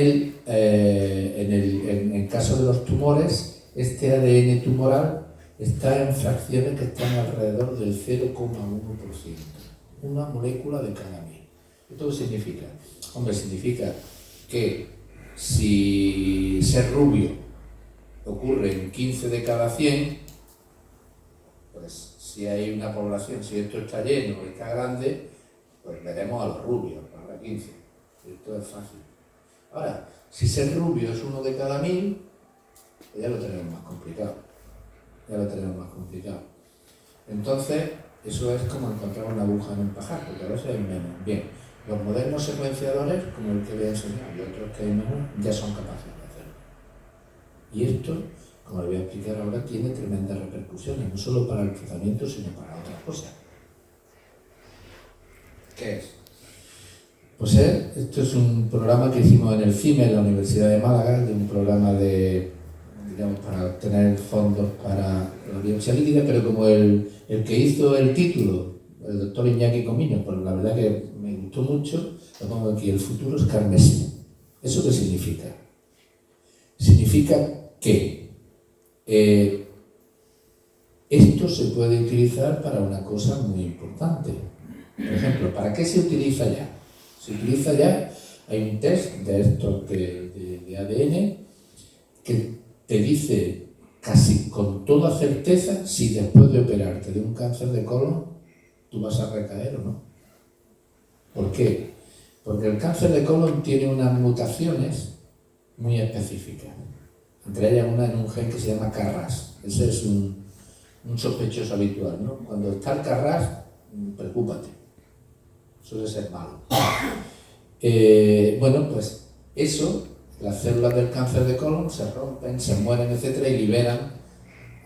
el caso de los tumores, este ADN tumoral está en fracciones que están alrededor del 0,1%, una molécula de cada 1000. ¿Esto qué significa? Hombre, significa que si ser rubio ocurre en 15 de cada 100, pues si hay una población, si esto está lleno o está grande, pues veremos a los rubios, para 15. Esto es fácil. Ahora, si ser rubio es 1 de cada 1000, pues ya lo tenemos más complicado. Entonces, eso es como encontrar una aguja en un pajar, porque a veces hay menos. Bien, los modernos secuenciadores, como el que voy a enseñar y otros que hay menos, ya son capaces de hacerlo. Y esto, como le voy a explicar ahora, tiene tremendas repercusiones, no solo para el tratamiento, sino para otras cosas. ¿Qué es? Pues esto es un programa que hicimos en el CIME, en la Universidad de Málaga, de un programa para obtener fondos para la biopsia líquida, pero como el que hizo el título, el doctor Iñaki Comino, pues la verdad que me gustó mucho, lo pongo aquí: el futuro es carmesí. ¿Eso qué significa? Significa que esto se puede utilizar para una cosa muy importante. Por ejemplo, ¿para qué se utiliza ya? Se utiliza ya, hay un test de estos de ADN que te dice casi con toda certeza si después de operarte de un cáncer de colon tú vas a recaer o no. ¿Por qué? Porque el cáncer de colon tiene unas mutaciones muy específicas. Entre ellas una en un gen que se llama KRAS. Ese es un sospechoso habitual, ¿no? Cuando está el KRAS, preocúpate. Suele ser malo. Bueno, pues eso, las células del cáncer de colon se rompen, se mueren, etcétera, y liberan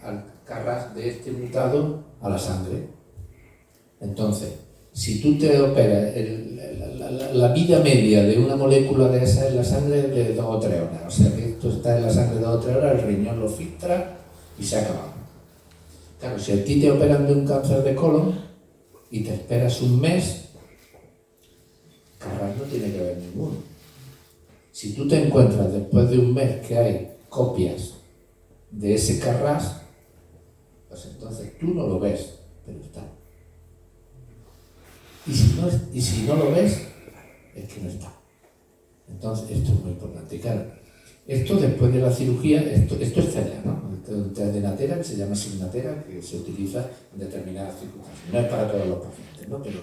al KRAS de este mutado a la sangre. Entonces, si tú te operas, la vida media de una molécula de esa en la sangre es de 2 o 3 horas. O sea que esto está en la sangre 2 o 3 horas, el riñón lo filtra y se ha acabado. Claro, si a ti te operan de un cáncer de colon y te esperas un mes, KRAS no tiene que haber ninguno. Si tú te encuentras después de un mes que hay copias de ese KRAS, pues entonces tú no lo ves, pero está. Y si no lo ves, es que no está. Entonces, esto es muy importante. Claro, esto después de la cirugía, esto es CELA, ¿no? Esto es un test de Natera, que se llama Signatera, que se utiliza en determinadas circunstancias. No es para todos los pacientes, ¿no? Pero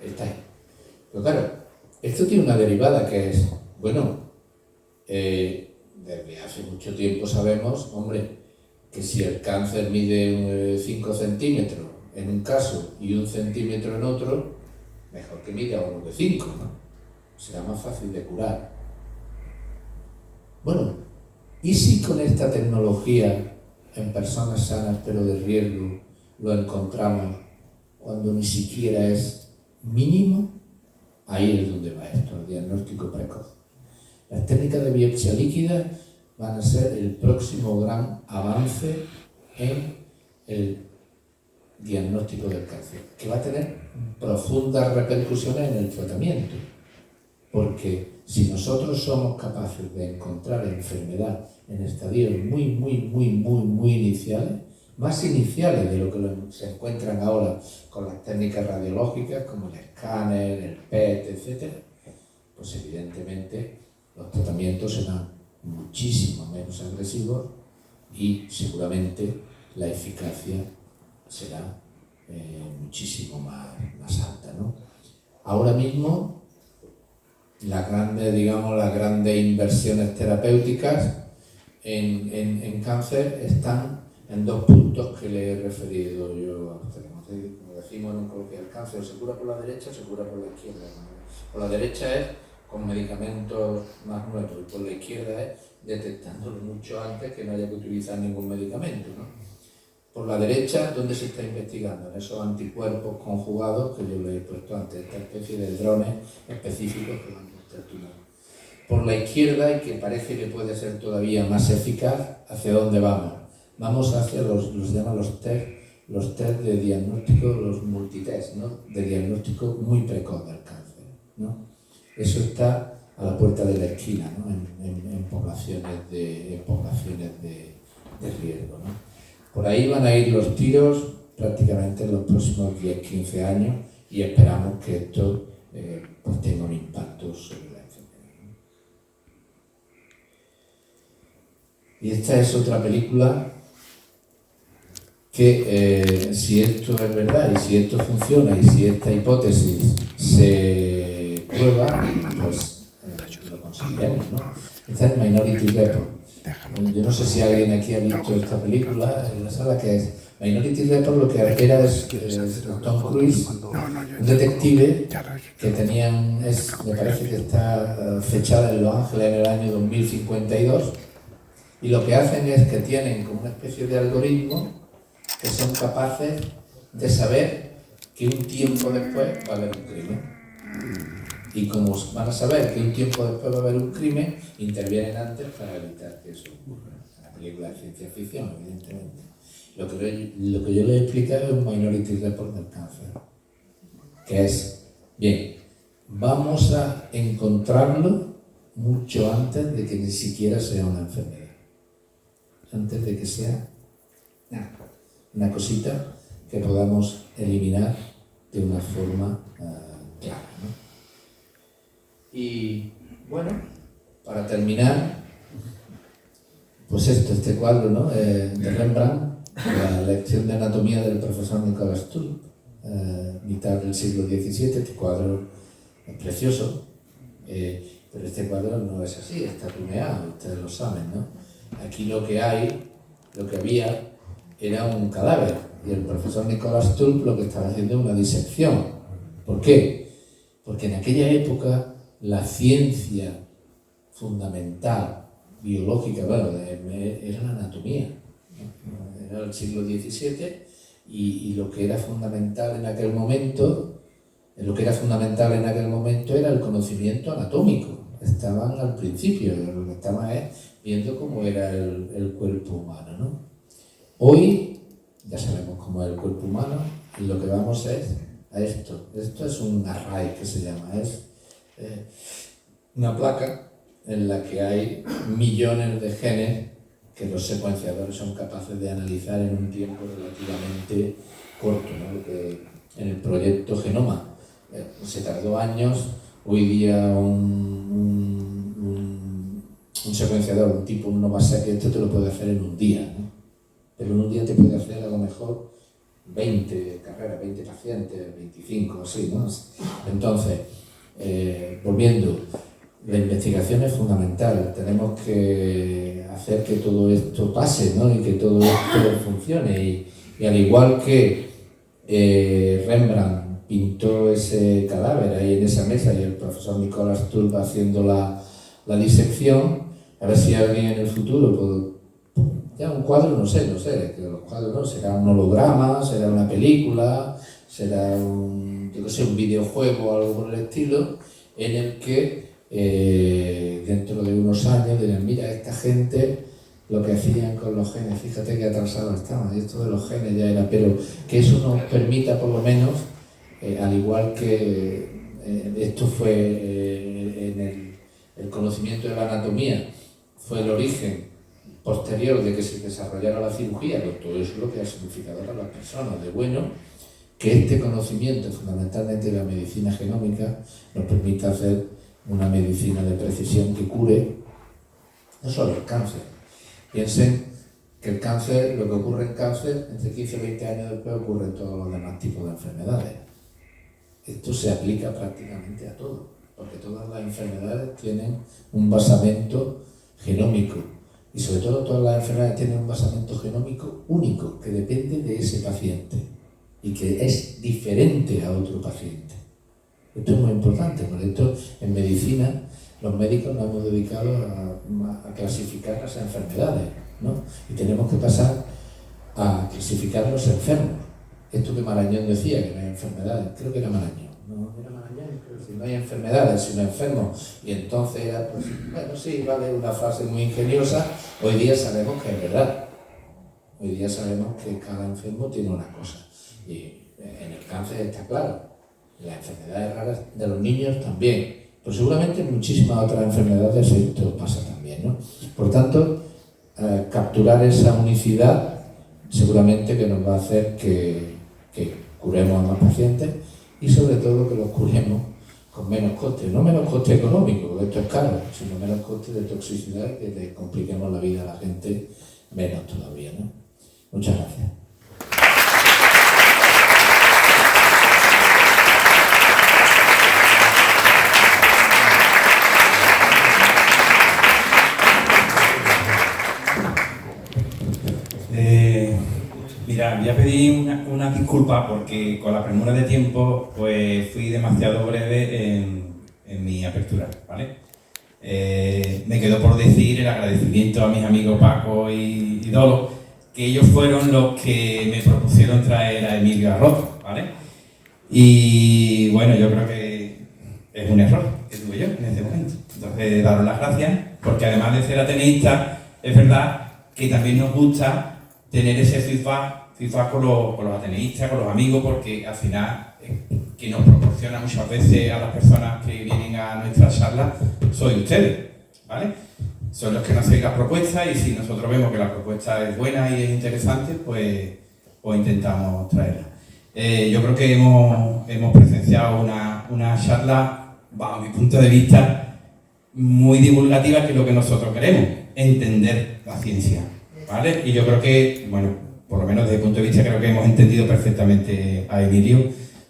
está ahí. Pero claro, esto tiene una derivada que es, bueno, desde hace mucho tiempo sabemos, hombre, que si el cáncer mide 5 centímetros en un caso y 1 centímetro en otro, mejor que mida uno de 5, ¿no? Será más fácil de curar. Bueno, ¿y si con esta tecnología en personas sanas pero de riesgo lo encontramos cuando ni siquiera es mínimo? Ahí es donde va esto. el diagnóstico precoz. Las técnicas de biopsia líquida van a ser el próximo gran avance en el diagnóstico del cáncer, que va a tener profundas repercusiones en el tratamiento, porque si nosotros somos capaces de encontrar enfermedad en estadios muy iniciales, más iniciales de lo que se encuentran ahora con las técnicas radiológicas como el escáner, el PET, etc., pues evidentemente los tratamientos serán muchísimo menos agresivos y seguramente la eficacia será muchísimo más alta, ¿no? Ahora mismo las grandes inversiones terapéuticas en cáncer están en dos puntos que le he referido yo a ustedes. Como decimos en oncología, el cáncer se cura por la derecha, se cura por la izquierda. Por la derecha es con medicamentos más nuevos y por la izquierda es detectándolo mucho antes que no haya que utilizar ningún medicamento, ¿no? Por la derecha, ¿dónde se está investigando? En esos anticuerpos conjugados que yo les he puesto antes, esta especie de drones específicos que van contra el tumor. Por la izquierda, y que parece que puede ser todavía más eficaz, ¿hacia dónde vamos? Vamos hacia los llaman los test de diagnóstico, los multitest, ¿no? De diagnóstico muy precoz del cáncer, ¿no? Eso está a la puerta de la esquina, ¿no? en poblaciones de riesgo, ¿no? Por ahí van a ir los tiros prácticamente en los próximos 10-15 años y esperamos que esto pues tenga un impacto sobre la enfermedad, ¿no? Y esta es otra película que si esto es verdad y si esto funciona y si esta hipótesis se prueba, pues lo conseguiremos, ¿no? Esta es Minority Report. Yo no sé si alguien aquí ha visto esta película en la sala, que es Minority Report. Lo que era es Tom Cruise, un detective que me parece que está fechada en Los Ángeles en el año 2052, y lo que hacen es que tienen como una especie de algoritmo que son capaces de saber que un tiempo después va a haber un crimen. Y como van a saber que un tiempo después va a haber un crimen, intervienen antes para evitar que eso ocurra. La película de ciencia ficción, evidentemente. Lo que yo les he explicado es un Minority Report del cáncer, que es, bien, vamos a encontrarlo mucho antes de que ni siquiera sea una enfermedad, antes de que sea una cosita que podamos eliminar de una forma clara, ¿no? Y bueno, para terminar, pues este cuadro, ¿no? De Rembrandt, la lección de anatomía del profesor Nicolas Tulp, mitad del siglo XVII. Este cuadro es precioso, pero este cuadro no es así, está tuneado, ustedes lo saben, ¿no? Aquí lo que había era un cadáver, y el profesor Nicolas Tulp lo que estaba haciendo es una disección. ¿Por qué? Porque en aquella época la ciencia fundamental, biológica, era la anatomía, ¿no? Era el siglo XVII, y lo que era fundamental en aquel momento, era el conocimiento anatómico. Estaban al principio, lo que estaban es viendo cómo era el cuerpo humano, ¿no? Hoy ya sabemos cómo es el cuerpo humano, y lo que vamos es a esto. Esto es un array que se llama, es una placa en la que hay millones de genes que los secuenciadores son capaces de analizar en un tiempo relativamente corto, ¿no? Que en el proyecto Genoma se tardó años. Hoy día un secuenciador, un tipo, un Novasec, esto te lo puede hacer en un día, ¿no? Pero en un día te puede hacer a lo mejor 20 carreras, 20 pacientes, 25, así, ¿no? Entonces, volviendo, la investigación es fundamental. Tenemos que hacer que todo esto pase, ¿no? Y que todo esto funcione. Y al igual que Rembrandt pintó ese cadáver ahí en esa mesa y el profesor Nicolas Tulp haciendo la disección, a ver si alguien en el futuro, ya un cuadro, no sé, que los cuadros no, será un holograma, será una película, será un videojuego o algo por el estilo, en el que dentro de unos años dirán, mira, esta gente lo que hacían con los genes, fíjate que atrasados estaban, y esto de los genes ya era, pero que eso nos permita por lo menos, al igual que esto fue en el conocimiento de la anatomía, fue el origen posterior de que se desarrollara la cirugía, pues todo eso es lo que ha significado para las personas, de bueno, que este conocimiento, fundamentalmente de la medicina genómica, nos permita hacer una medicina de precisión que cure no solo el cáncer. Piensen que el cáncer, lo que ocurre en cáncer, entre 15 y 20 años después ocurre en todos los demás tipos de enfermedades. Esto se aplica prácticamente a todo, porque todas las enfermedades tienen un basamento genómico y sobre todo todas las enfermedades tienen un basamento genómico único que depende de ese paciente y que es diferente a otro paciente. Esto es muy importante, por esto en medicina los médicos nos hemos dedicado a clasificar las enfermedades, ¿no? Y tenemos que pasar a clasificar los enfermos. Esto que Marañón decía, que no hay enfermedades, creo que era Marañón, no era Marañón, creo que no hay enfermedades sino enfermos. Y entonces era, pues, bueno, sí, vale, una frase muy ingeniosa. Hoy día sabemos que es verdad. Hoy día sabemos que cada enfermo tiene una cosa. Y en el cáncer está claro. Las enfermedades raras de los niños también. Pero seguramente en muchísimas otras enfermedades esto pasa también, ¿no? Por tanto, capturar esa unicidad seguramente que nos va a hacer que curemos a más pacientes y sobre todo que los curemos con menos coste, no menos coste económico, porque esto es caro, sino menos coste de toxicidad y que le compliquemos la vida a la gente menos todavía, ¿no? Muchas gracias. Mira, voy a pedir una disculpa porque con la premura de tiempo pues fui demasiado breve en mi apertura, ¿vale? Me quedó por decir el agradecimiento a mis amigos Paco y Dolo, que ellos fueron los que me propusieron traer a Emilio Arroz, ¿vale? Y bueno, yo creo que es un error que tuve yo en ese momento. Entonces, daros las gracias, porque además de ser ateneísta, es verdad que también nos gusta tener ese feedback con los ateneístas, con los amigos, porque al final que nos proporciona muchas veces a las personas que vienen a nuestras charlas sois ustedes, ¿vale? Son los que nos hacen las propuestas y si nosotros vemos que la propuesta es buena y es interesante, pues intentamos traerla. Yo creo que hemos presenciado una charla, bajo mi punto de vista, muy divulgativa, que es lo que nosotros queremos, entender la ciencia, ¿vale? Y yo creo que, bueno, por lo menos desde el punto de vista creo que hemos entendido perfectamente a Emilio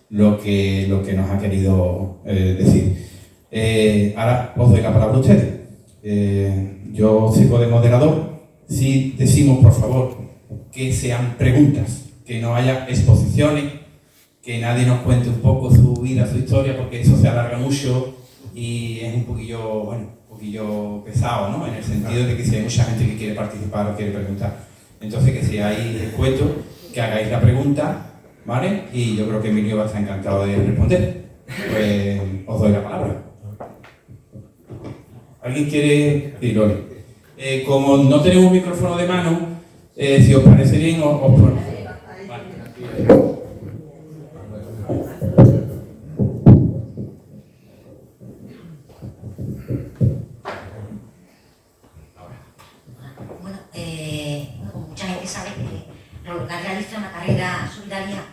lo que nos ha querido decir. Ahora os doy la palabra a ustedes. Yo sirvo de moderador. Si decimos, por favor, que sean preguntas, que no haya exposiciones, que nadie nos cuente un poco su vida, su historia, porque eso se alarga mucho y es un poquillo pesado, ¿no? En el sentido de que si hay mucha gente que quiere participar o quiere preguntar. Entonces, que seáis escuetos, que hagáis la pregunta, ¿vale? Y yo creo que Emilio va a estar encantado de responder. Pues os doy la palabra. ¿Alguien quiere...? Sí, Lore. Como no tenemos un micrófono de mano, si os parece bien, os pongo. Como mucha gente sabe, Prolocar realiza una carrera solidaria,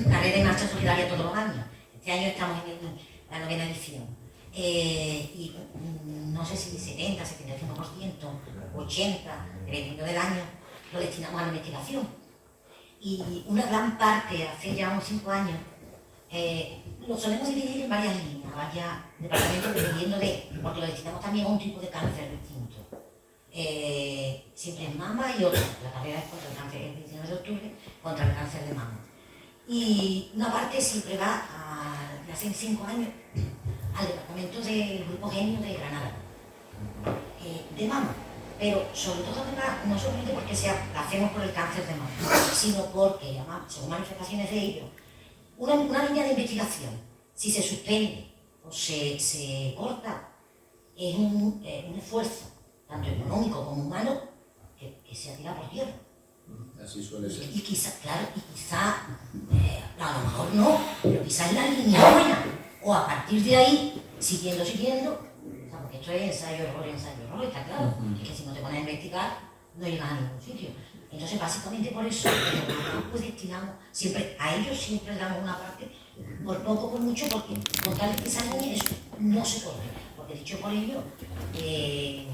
carrera de marcha solidaria todos los años. Este año estamos en la 9ª edición. Y no sé si 70, 75%, 80%, dependiendo del año, lo destinamos a la investigación. Y una gran parte, hace ya unos 5 años, lo solemos dividir en varias líneas, varios departamentos, dependiendo porque lo destinamos también a un tipo de cáncer distinto. Siempre es mama y otra. La carrera es contra el cáncer, el 19 de octubre, contra el cáncer de mama. Y una parte siempre va, hace 5 años, al departamento del Grupo Genio de Granada, de mama. Pero sobre todo no solamente porque la hacemos por el cáncer de mama, sino porque, además, según manifestaciones de ellos, una línea de investigación, si se suspende o se corta, es un esfuerzo, tanto económico como humano, que se ha tirado por tierra. Así suele ser. Y quizá, claro, a lo mejor no, pero quizás la línea buena, o a partir de ahí, siguiendo, o sea, porque esto es ensayo, error, está claro, es que si no te pones a investigar, no llegas a ningún sitio. Entonces, básicamente por eso, pues destinamos, siempre, a ellos siempre damos una parte, por poco, por mucho, porque con tal que esa línea, eso no se corre, porque dicho por ello,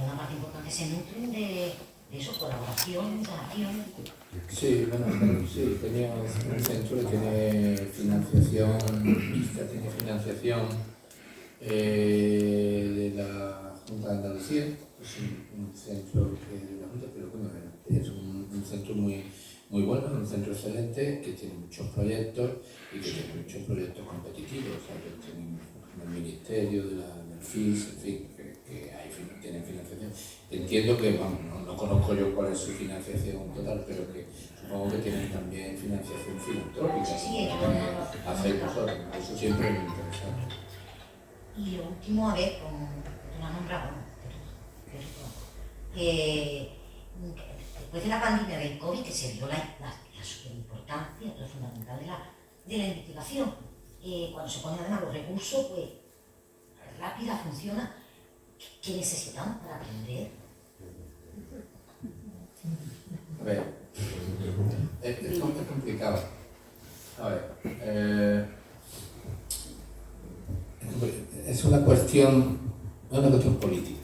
una parte importante se nutren de eso, colaboración, donación. Sí, bueno, sí, tenía un centro que tiene financiación mixta, tiene financiación de la Junta de Andalucía, es un centro que de la Junta, pero bueno, es un centro muy bueno, un centro excelente que tiene muchos proyectos y que tiene muchos proyectos competitivos, o sea, que tienen el Ministerio del FIS, en fin, que tienen financiación. Entiendo que, vamos, no conozco yo cuál es su financiación total, pero que supongo que tienen también financiación filantrópica, Sí, como hacéis vosotros, eso siempre es muy interesante. Y lo último, a ver, como tú lo has nombrado, después de la pandemia del COVID, que se vio la superimportancia, lo fundamental de la investigación, cuando se ponen además los recursos, pues rápida, funciona. ¿Qué necesitamos para aprender? A ver, es complicado. A ver, es una cuestión política.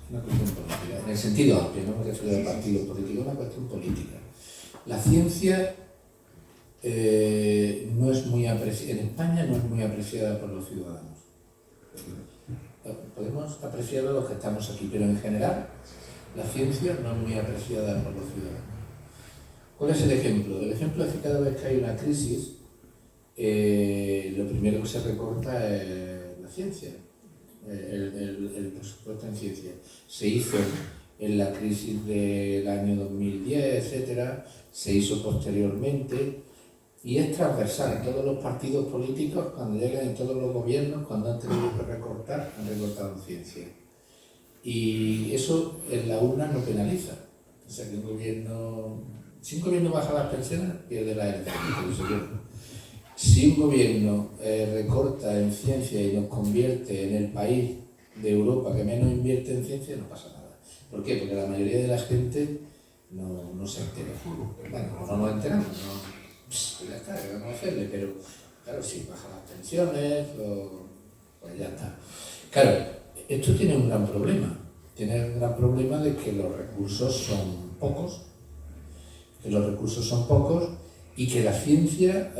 Una cuestión política, en el sentido amplio, no me refiero al partido político, es una cuestión política. La ciencia no es muy apreciada, en España no es muy apreciada por los ciudadanos. Podemos apreciar a los que estamos aquí, pero en general la ciencia no es muy apreciada por los ciudadanos. ¿Cuál es el ejemplo? El ejemplo es que cada vez que hay una crisis, lo primero que se recorta es la ciencia, el presupuesto en ciencia. Se hizo en la crisis del año 2010, etcétera, se hizo posteriormente. Y es transversal, en todos los partidos políticos, cuando llegan en todos los gobiernos, cuando han tenido que recortar, han recortado en ciencia. Y eso en la urna no penaliza. O sea que si un gobierno baja las pensiones, pierde la elección. Si un gobierno recorta en ciencia y nos convierte en el país de Europa que menos invierte en ciencia, no pasa nada. ¿Por qué? Porque la mayoría de la gente no se entera. Bueno, no nos enteramos, pues ya está, ¿qué vamos a hacerle? Pero claro, si bajan las pensiones, pues ya está. Claro, esto tiene un gran problema. Tiene un gran problema de que los recursos son pocos. Y que la ciencia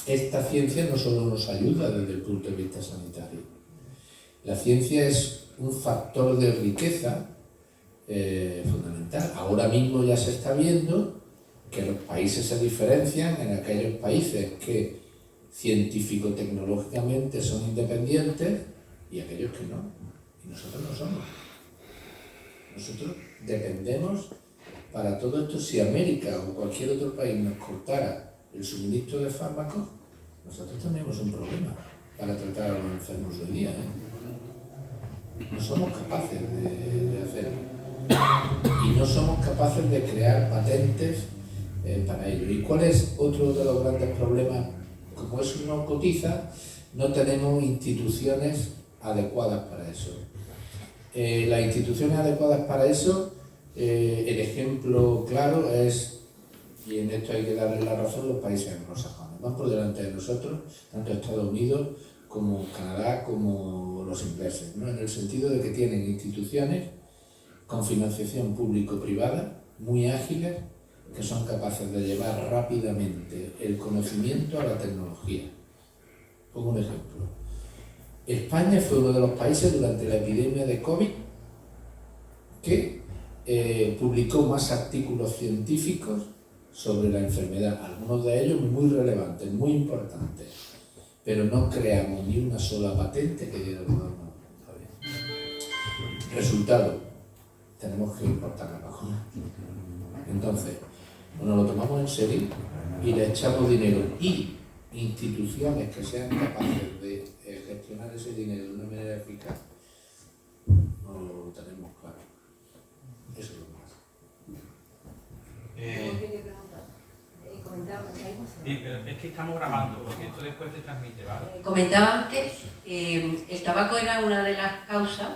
esta ciencia no solo nos ayuda desde el punto de vista sanitario. La ciencia es un factor de riqueza fundamental. Ahora mismo ya se está viendo que los países se diferencian en aquellos países que científico-tecnológicamente son independientes y aquellos que no. Y nosotros no somos. Nosotros dependemos para todo esto. Si América o cualquier otro país nos cortara el suministro de fármacos, nosotros tenemos un problema para tratar a los enfermos de hoy día. No somos capaces de hacerlo. Y no somos capaces de crear patentes para ello. ¿Y cuál es otro de los grandes problemas? Como eso no cotiza, no tenemos instituciones adecuadas para eso. Las instituciones adecuadas para eso, el ejemplo claro es, y en esto hay que darle la razón, los países anglosajones. Van por delante de nosotros, tanto Estados Unidos como Canadá, como los ingleses, ¿no? En el sentido de que tienen instituciones con financiación público-privada, muy ágiles, que son capaces de llevar rápidamente el conocimiento a la tecnología. Pongo un ejemplo. España fue uno de los países durante la epidemia de COVID que publicó más artículos científicos sobre la enfermedad, algunos de ellos muy relevantes, muy importantes, pero no creamos ni una sola patente que diera lugar a una. Resultado, tenemos que importar la vacuna. Entonces, nos lo tomamos en serio y le echamos dinero y instituciones que sean capaces de gestionar ese dinero de una manera eficaz, no lo tenemos claro. Eso es lo más. Sí, pero es que estamos grabando, porque esto después se transmite, ¿vale? Comentaba antes, el tabaco era una de las causas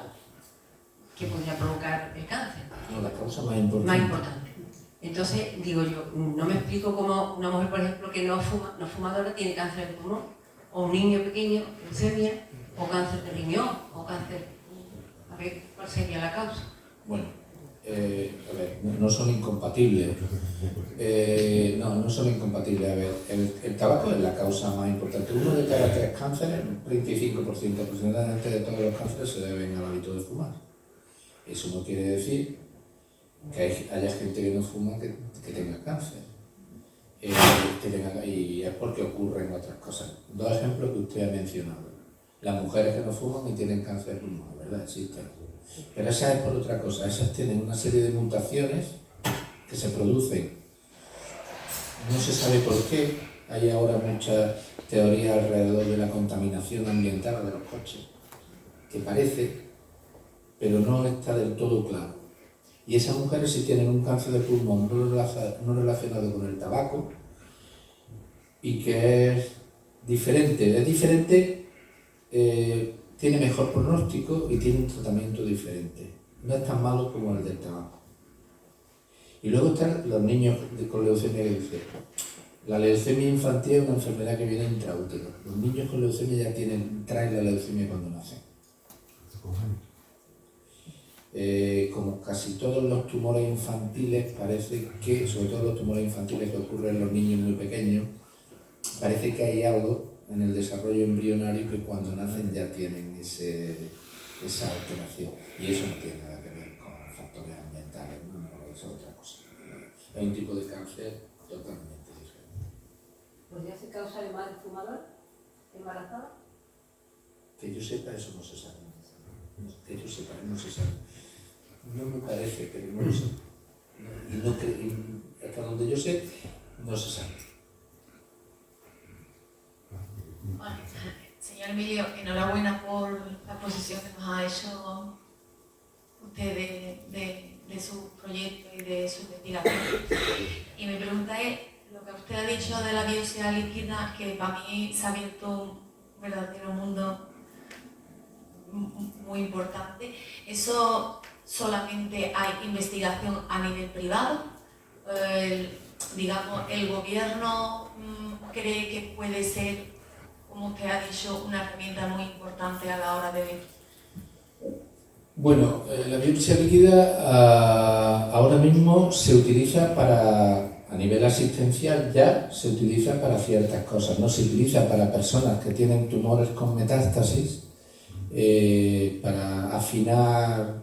que podría provocar el cáncer. No, la causa más importante. Más importante. Entonces, digo yo, no me explico cómo una mujer, por ejemplo, que no fumadora tiene cáncer de pulmón, o un niño pequeño, leucemia, o cáncer de riñón, o cáncer... A ver, ¿cuál sería la causa? Bueno, a ver, no son incompatibles. No son incompatibles. A ver, el tabaco es la causa más importante. Uno de cada 3 cánceres, el 35% aproximadamente de todos los cánceres se deben al hábito de fumar. Eso no quiere decir que haya gente que no fuma que tenga cáncer. Y es porque ocurren otras cosas. 2 ejemplos que usted ha mencionado. Las mujeres que no fuman y tienen cáncer de pulmón, ¿verdad? Existen. Pero esas es por otra cosa. Esas tienen una serie de mutaciones que se producen. No se sabe por qué. Hay ahora muchas teorías alrededor de la contaminación ambiental de los coches, que parece, pero no está del todo claro. Y esas mujeres, si tienen un cáncer de pulmón no relacionado con el tabaco, y que es diferente, tiene mejor pronóstico y tiene un tratamiento diferente. No es tan malo como el del tabaco. Y luego están los niños con leucemia que dice. La leucemia infantil es una enfermedad que viene intraútero. Los niños con leucemia ya traen la leucemia cuando nacen. Como casi todos los tumores infantiles, parece que, sobre todo los tumores infantiles que ocurren en los niños muy pequeños, parece que hay algo en el desarrollo embrionario que cuando nacen ya tienen esa alteración. Y eso no tiene nada que ver con factores ambientales, no, eso es otra cosa. Es un tipo de cáncer totalmente diferente. ¿Podría ser causa de mal fumador embarazada? Que yo sepa, eso no se sabe. Que yo sepa, no se sabe. No me parece, pero no lo sé. Y hasta donde yo sé, no se sabe. Bueno, señor Emilio, enhorabuena por la exposición que nos ha hecho usted de su proyecto y de su investigación. Y mi pregunta es, lo que usted ha dicho de la biopsia líquida, que para mí se ha abierto un verdadero mundo muy importante. ¿Eso solamente hay investigación a nivel privado? Digamos, ¿el gobierno cree que puede ser, como usted ha dicho, una herramienta muy importante a la hora de ver? Bueno, la biopsia líquida ahora mismo se utiliza a nivel asistencial, ya se utiliza para ciertas cosas. No se utiliza para personas que tienen tumores con metástasis, para afinar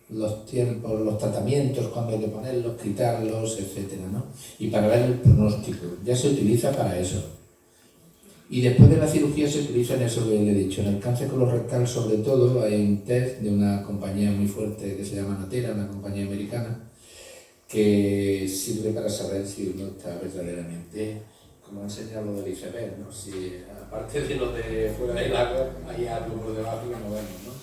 los tiempos, los tratamientos, cuando hay que ponerlos, quitarlos, etcétera, ¿no? Y para ver el pronóstico, ya se utiliza para eso. Y después de la cirugía se utiliza en eso que le he dicho. En el cáncer colorectal, sobre todo, hay un test de una compañía muy fuerte que se llama Natera, una compañía americana, que sirve para saber si uno está verdaderamente, como ha enseñado lo del iceberg, ¿no? Si aparte de lo de fuera del agua hay algo por debajo que no vemos, ¿no?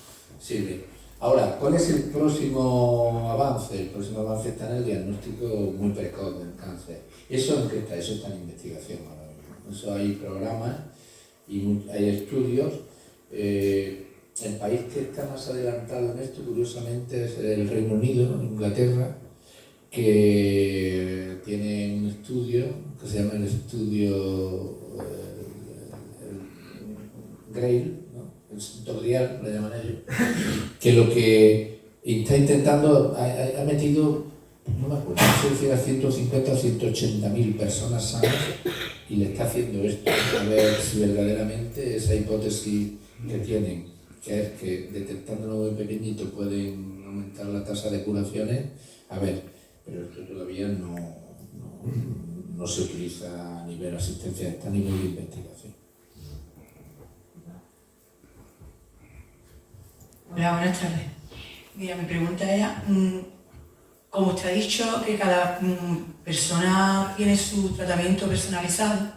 Sirve. Ahora, ¿cuál es el próximo avance? El próximo avance está en el diagnóstico muy precoz del cáncer. ¿Eso en qué está? Eso está en investigación ahora mismo. Eso hay programas y hay estudios. El país que está más adelantado en esto, curiosamente, es el Reino Unido, Inglaterra, que tiene un estudio que se llama el estudio Grail, ¿no? El tutorial, lo llaman ellos, que lo que está intentando, ha metido, no me acuerdo, no sé si era 150 o 180.000 personas sanas y le está haciendo esto, a ver si verdaderamente esa hipótesis que tienen, que es que detectándolo muy pequeñito pueden aumentar la tasa de curaciones, a ver, pero esto todavía no se utiliza a nivel asistencial, está a nivel de investigación. Hola, buenas tardes. Mira, mi pregunta era, como usted ha dicho que cada persona tiene su tratamiento personalizado,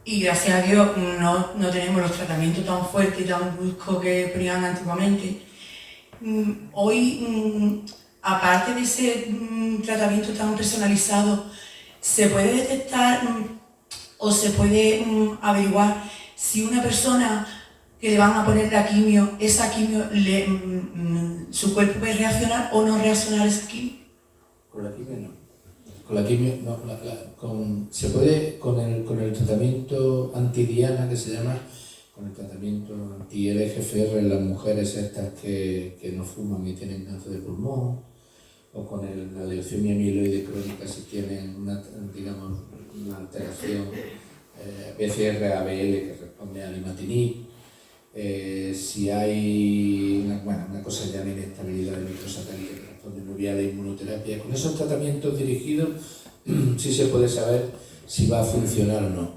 y gracias a Dios no tenemos los tratamientos tan fuertes y tan bruscos que ponían antiguamente. Hoy, aparte de ese tratamiento tan personalizado, ¿se puede detectar o se puede averiguar si una persona que le van a poner la quimio, esa quimio, su cuerpo puede reaccionar o no reaccionar a esa quimio? Con la quimio no. Con la quimio no. Se puede con el tratamiento antidiana, que se llama, con el tratamiento anti-LGFR en las mujeres estas que no fuman y tienen cáncer de pulmón, o con la leucemia mieloide crónica si tienen una alteración BCR-ABL que responde al imatinib. Si hay una cosa ya de inestabilidad de microsatélite que responde muy bien a la inmunoterapia, con esos tratamientos dirigidos sí se puede saber si va a funcionar o no.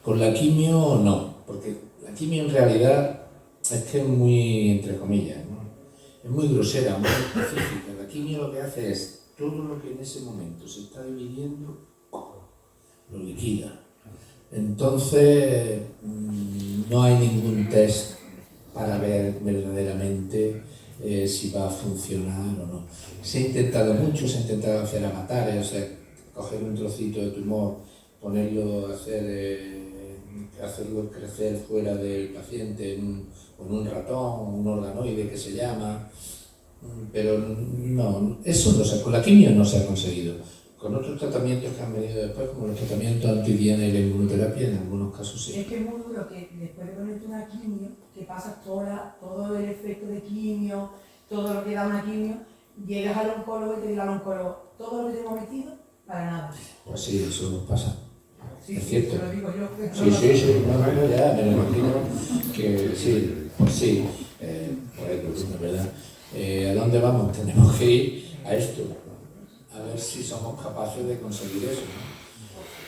Con la quimio no, porque la quimio en realidad es que es muy, entre comillas, ¿no? Es muy grosera, muy específica. La quimio lo que hace es todo lo que en ese momento se está dividiendo, lo liquida. Entonces, no hay ningún test para ver verdaderamente si va a funcionar o no. Se ha intentado mucho, se ha intentado hacer avatares, o sea, coger un trocito de tumor, ponerlo, hacerlo crecer fuera del paciente con un ratón, un organoide que se llama, pero no, con la quimio no se ha conseguido. Con otros tratamientos que han venido después, como los tratamientos antidiana y la inmunoterapia, en algunos casos sí. Es que es muy duro que después de ponerte una quimio, que pasas todo el efecto de quimio, todo lo que da una quimio, llegas al oncólogo y te diga al oncólogo, todo lo que te hemos metido, para nada. Pues sí, eso nos pasa. Sí, es cierto. Te lo digo yo. Sí, no, ya me lo imagino que sí, pues sí, por ahí, pues, ¿verdad? ¿A dónde vamos? Tenemos que ir a esto. A ver si somos capaces de conseguir eso, ¿no?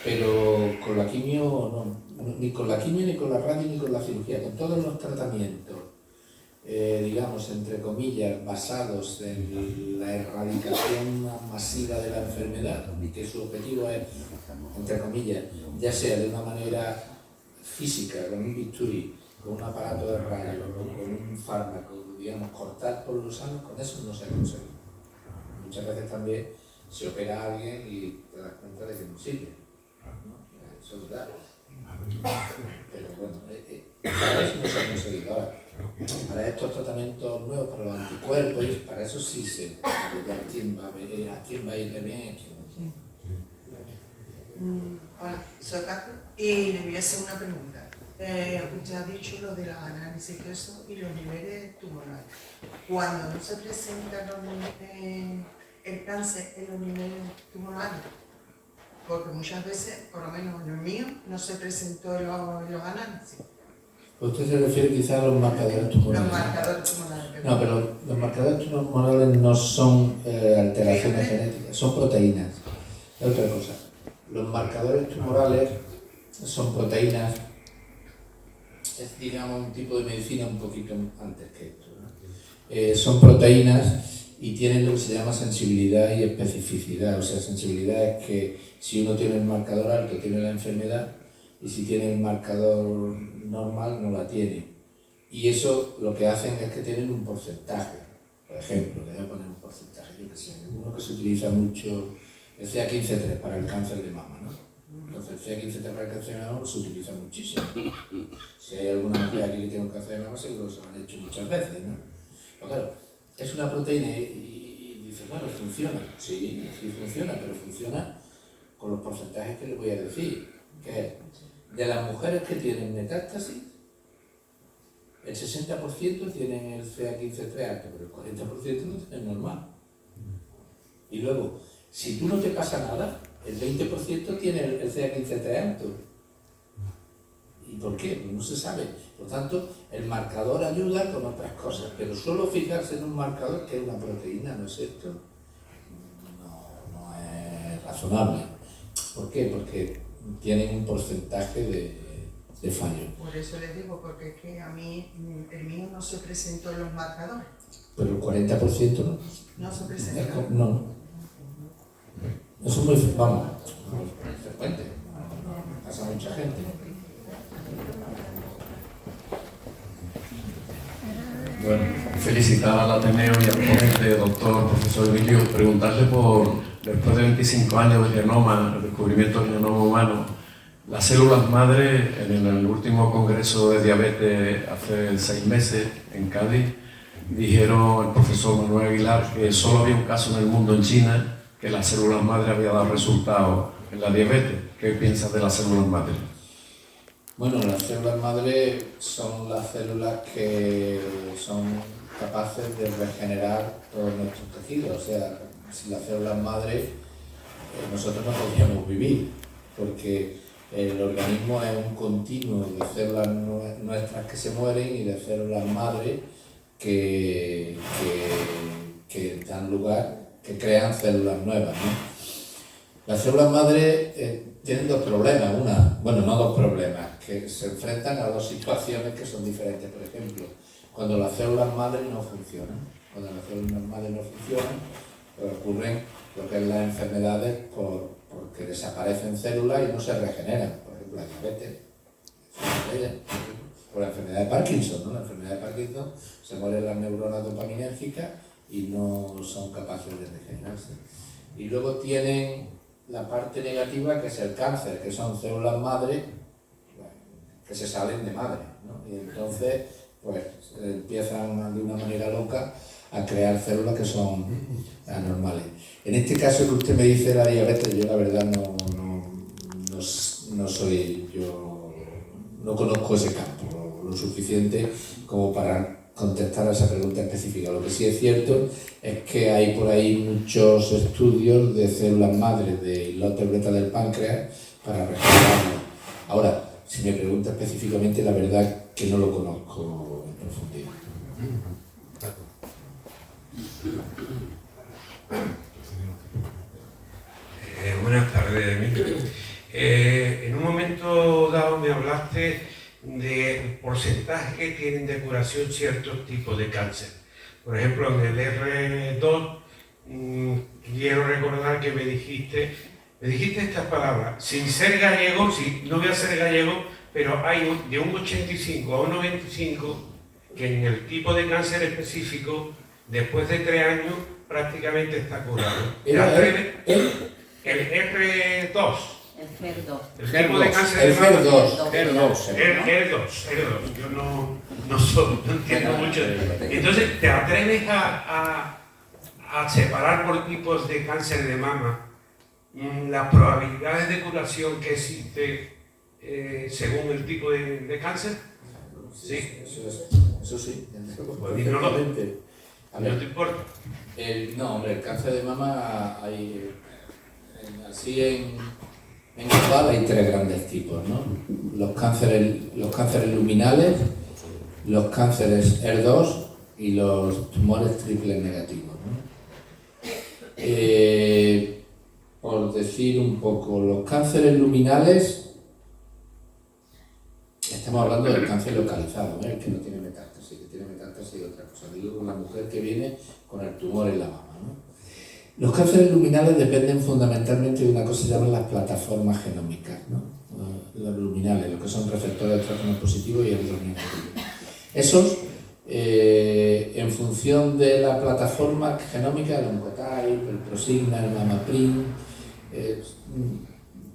Pero con la quimio no, ni con la quimio, ni con la radio, ni con la cirugía, con todos los tratamientos, digamos, entre comillas, basados en la erradicación masiva de la enfermedad, y que su objetivo es, entre comillas, ya sea de una manera física, con un bisturí, con un aparato de radio, o con un fármaco, digamos, cortar por los sanos, con eso no se ha conseguido. Muchas veces también se opera a alguien y te das cuenta de que no sirve, ¿no? Eso es verdad. Pero bueno, para eso no se ha conseguido. Ahora, para estos tratamientos nuevos, para los anticuerpos, para eso sí se sabe a quién va a irle bien. Hola, soy Carlos y le voy a hacer una pregunta. Usted ha dicho lo de los análisis y eso y los niveles tumorales. Cuando no se presenta el cáncer en los niveles tumorales, porque muchas veces, por lo menos en el mío, no se presentó en los análisis. Usted se refiere quizá a los marcadores tumorales. Los marcadores tumorales. No, pero los marcadores tumorales no son alteraciones genéticas, son proteínas. Es otra cosa. Los marcadores tumorales son proteínas, es, digamos, un tipo de medicina un poquito antes que esto, ¿no? Son proteínas y tienen lo que se llama sensibilidad y especificidad. O sea, sensibilidad es que si uno tiene el marcador alto tiene la enfermedad y si tiene el marcador normal no la tiene. Y eso lo que hacen es que tienen un porcentaje. Por ejemplo, le voy a poner un porcentaje, yo que sé, uno que se utiliza mucho, el CA15-3 para el cáncer de mama, ¿no? Entonces el CA15-3 para el cáncer de mama se utiliza muchísimo. Si hay alguna mujer aquí que tiene un cáncer de mama, seguro que se lo han hecho muchas veces, ¿no? Pero claro, es una proteína y dices, bueno, funciona. Sí, sí funciona, pero funciona con los porcentajes que les voy a decir. Que es, de las mujeres que tienen metástasis, el 60% tienen el CA15-3 alto, pero el 40% no tienen normal. Y luego, si tú no te pasa nada, el 20% tiene el CA15-3 alto. ¿Y por qué? Pues no se sabe. Por tanto, el marcador ayuda con otras cosas, pero solo fijarse en un marcador que es una proteína, ¿no es cierto? No es razonable. ¿Por qué? Porque tienen un porcentaje de fallo. Por eso les digo, porque es que a mí, el mío no se presentó en los marcadores. Pero el 40% no. No se presentó. No. Eso es muy frecuente. Pasa a mucha gente. Bueno, felicitar al Ateneo y al ponente, doctor, profesor Emilio, preguntarle por, después de 25 años de genoma, el descubrimiento del genoma humano, las células madre, en el último congreso de diabetes hace 6 meses en Cádiz, dijeron el profesor Manuel Aguilar que solo había un caso en el mundo, en China, que las células madre había dado resultados en la diabetes. ¿Qué piensas de las células madre? Bueno, las células madre son las células que son capaces de regenerar todos nuestros tejidos. O sea, sin las células madre nosotros no podríamos vivir, porque el organismo es un continuo de células nuestras que se mueren y de células madre que dan lugar, que crean células nuevas, ¿no? Las células madre tienen dos problemas, no dos problemas, que se enfrentan a dos situaciones que son diferentes. Por ejemplo, cuando las células madre no funcionan, pues ocurren lo que es las enfermedades porque desaparecen células y no se regeneran. Por ejemplo, la diabetes, o la enfermedad de Parkinson, ¿no? La enfermedad de Parkinson se mueren las neuronas dopaminérgicas y no son capaces de regenerarse. Y luego tienen la parte negativa, que es el cáncer, que son células madre que se salen de madre, ¿no? Y entonces pues empiezan de una manera loca a crear células que son anormales. En este caso que usted me dice la diabetes, yo la verdad no soy, yo no conozco ese campo lo suficiente como para contestar a esa pregunta específica. Lo que sí es cierto es que hay por ahí muchos estudios de células madres de islotes beta del páncreas para regenerarlo. Ahora, si me pregunta específicamente, la verdad que no lo conozco en profundidad. Buenas tardes, Emilio. En un momento dado me hablaste del porcentaje que tienen de curación ciertos tipos de cáncer. Por ejemplo, en el R2, quiero recordar que me dijiste estas palabras: sin ser gallego, no voy a ser gallego, pero hay de un 85 a un 95 que en el tipo de cáncer específico, después de 3 años, prácticamente está curado. El R2. El tipo de cáncer de mama. R2. Yo no entiendo mucho de eso. Entonces, ¿te atreves a separar por tipos de cáncer de mama las probabilidades de curación que existe según el tipo de cáncer? Sí. Eso sí. Pues ¿no te importa? No, hombre, el cáncer de mama hay en global hay 3 grandes tipos, ¿no? Los cánceres luminales, los cánceres ER2 y los tumores triples negativos, ¿no? Por decir un poco, los cánceres luminales, estamos hablando del cáncer localizado, ¿eh? El que no tiene metástasis, que tiene metástasis y otra cosa. Digo, una mujer que viene con el tumor en la mama, ¿no? Los cánceres luminales dependen fundamentalmente de una cosa que se llaman las plataformas genómicas, ¿no? Los luminales, lo que son receptores de estrógeno positivo y eritros negativos. Esos, en función de la plataforma genómica, el Oncotype, el Prosigna, el Mamaprim,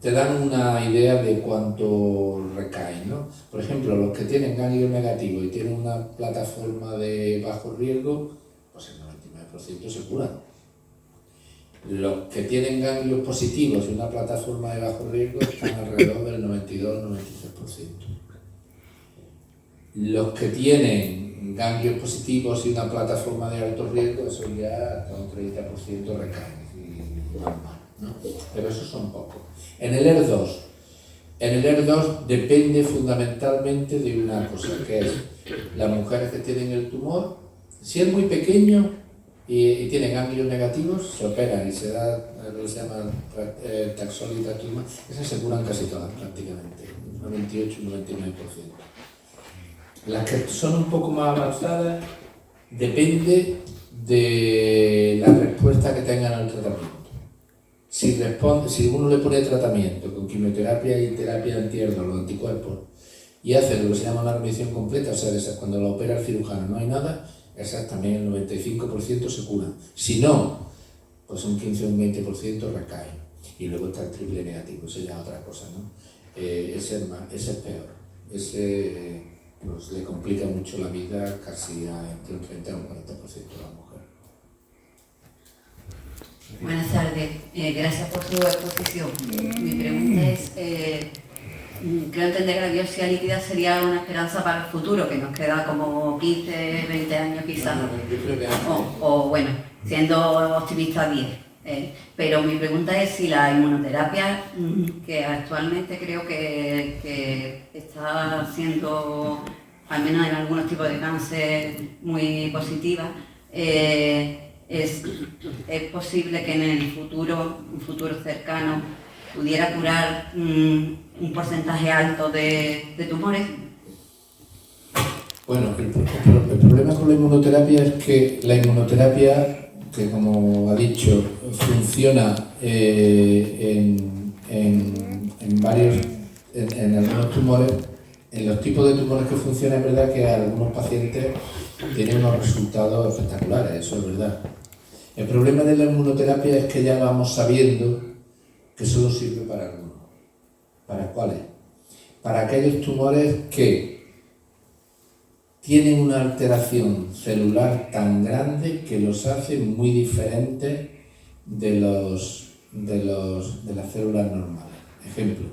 te dan una idea de cuánto recaen, ¿no? Por ejemplo, los que tienen ganglio negativo y tienen una plataforma de bajo riesgo, pues el 99% se curan. Los que tienen ganglios positivos y una plataforma de bajo riesgo están alrededor del 92-93%. Los que tienen ganglios positivos y una plataforma de alto riesgo, eso ya hasta un 30% recaen, y normal, ¿no? Pero esos son pocos. En el ER2 depende fundamentalmente de una cosa, que es las mujeres que tienen el tumor, si es muy pequeño y tienen ganglios negativos, se operan y se da lo que se llama taxol y taxima, esas se curan casi todas prácticamente, un 98-99%. Las que son un poco más avanzadas depende de la respuesta que tengan al tratamiento. Si uno le pone tratamiento con quimioterapia y terapia anti-ER2, los anticuerpos, y hace lo que se llama una remisión completa, o sea, cuando lo opera el cirujano no hay nada, Esas también el 95% se curan. Si no, pues un 15 o un 20% recae. Y luego está el triple negativo, eso ya es otra cosa, ¿no? Ese es peor. Ese pues, le complica mucho la vida casi entre un 30 o un 40% a la mujer. Buenas tardes, gracias por su exposición. Mi pregunta es, creo entender que la biopsia líquida sería una esperanza para el futuro, que nos queda como 15, 20 años quizás, o bueno, siendo optimista 10. Pero mi pregunta es si la inmunoterapia, que actualmente creo que está siendo, al menos en algunos tipos de cáncer, muy positiva, es posible que en el futuro, un futuro cercano, pudiera curar un porcentaje alto de tumores. Bueno, el problema con la inmunoterapia es que la inmunoterapia, que como ha dicho, funciona en algunos tumores. En los tipos de tumores que funcionan, es verdad que algunos pacientes tienen unos resultados espectaculares, eso es verdad. El problema de la inmunoterapia es que ya vamos sabiendo que solo sirve para algunos. ¿Para cuáles? Para aquellos tumores que tienen una alteración celular tan grande que los hace muy diferentes de las células normales. Ejemplo,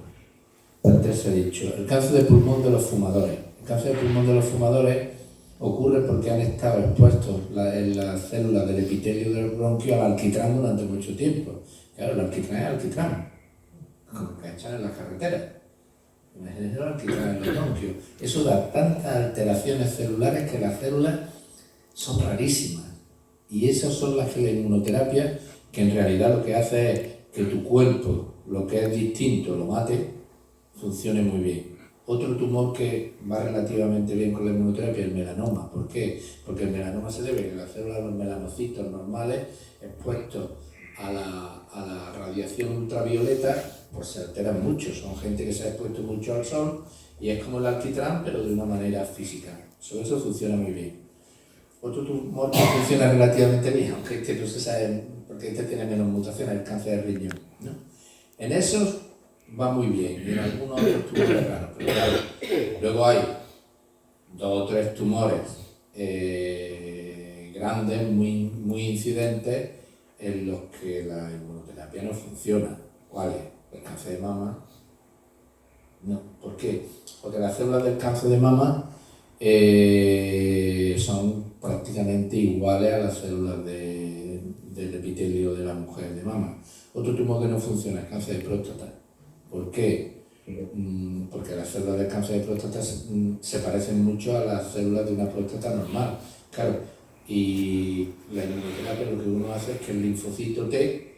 antes he dicho, el cáncer de pulmón de los fumadores. El cáncer de pulmón de los fumadores ocurre porque han estado expuestos en las células del epitelio del bronquio al alquitrán durante mucho tiempo. Claro, el alquitrán es alquitrán, como que echan en las carreteras. Imagínense el alquitrán en los bronquios. Eso da tantas alteraciones celulares que las células son rarísimas. Y esas son las que la inmunoterapia, que en realidad lo que hace es que tu cuerpo, lo que es distinto, lo mate, funcione muy bien. Otro tumor que va relativamente bien con la inmunoterapia es el melanoma. ¿Por qué? Porque el melanoma se debe a que las células de los melanocitos normales expuestos a la radiación ultravioleta pues se alteran mucho. Son gente que se ha expuesto mucho al sol y es como el alquitrán, pero de una manera física. Eso funciona muy bien. Otro tumor que funciona relativamente bien, aunque este no se sabe, porque este tiene menos mutaciones, el cáncer de riñón, ¿no? En esos va muy bien, y en algunos otros tumores raros, pero claro, luego hay 2 o 3 tumores grandes, muy incidentes, en los que la inmunoterapia no funciona. ¿Cuáles? El cáncer de mama. No. ¿Por qué? Porque las células del cáncer de mama son prácticamente iguales a las células del epitelio de la mujer de mama. Otro tumor que no funciona es el cáncer de próstata. ¿Por qué? Porque las células del cáncer de próstata se parecen mucho a las células de una próstata normal. Claro, y la inmunoterapia lo que uno hace es que el linfocito T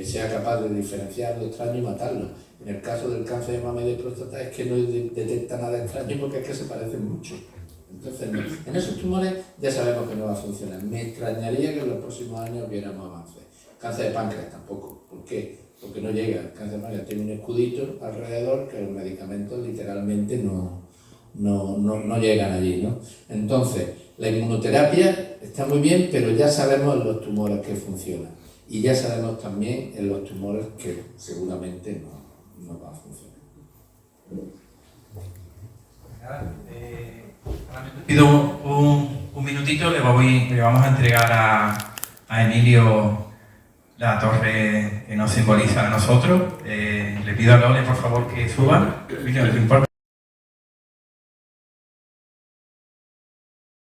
sea capaz de diferenciar lo extraño y matarlo. En el caso del cáncer de mama y de próstata es que no detecta nada extraño porque es que se parecen mucho. Entonces, no. En esos tumores ya sabemos que no va a funcionar. Me extrañaría que en los próximos años viéramos avances. Cáncer de páncreas tampoco. ¿Por qué? Porque no llega. El cáncer de páncreas tiene un escudito alrededor que los medicamentos literalmente no llegan allí, ¿no? Entonces, la inmunoterapia está muy bien, pero ya sabemos en los tumores que funciona. Y ya sabemos también en los tumores que seguramente no va a funcionar. Pido un minutito, le vamos a entregar a Emilio la torre que nos simboliza a nosotros. Le pido a Lole, por favor, que suba. Emilio, ¿te importa?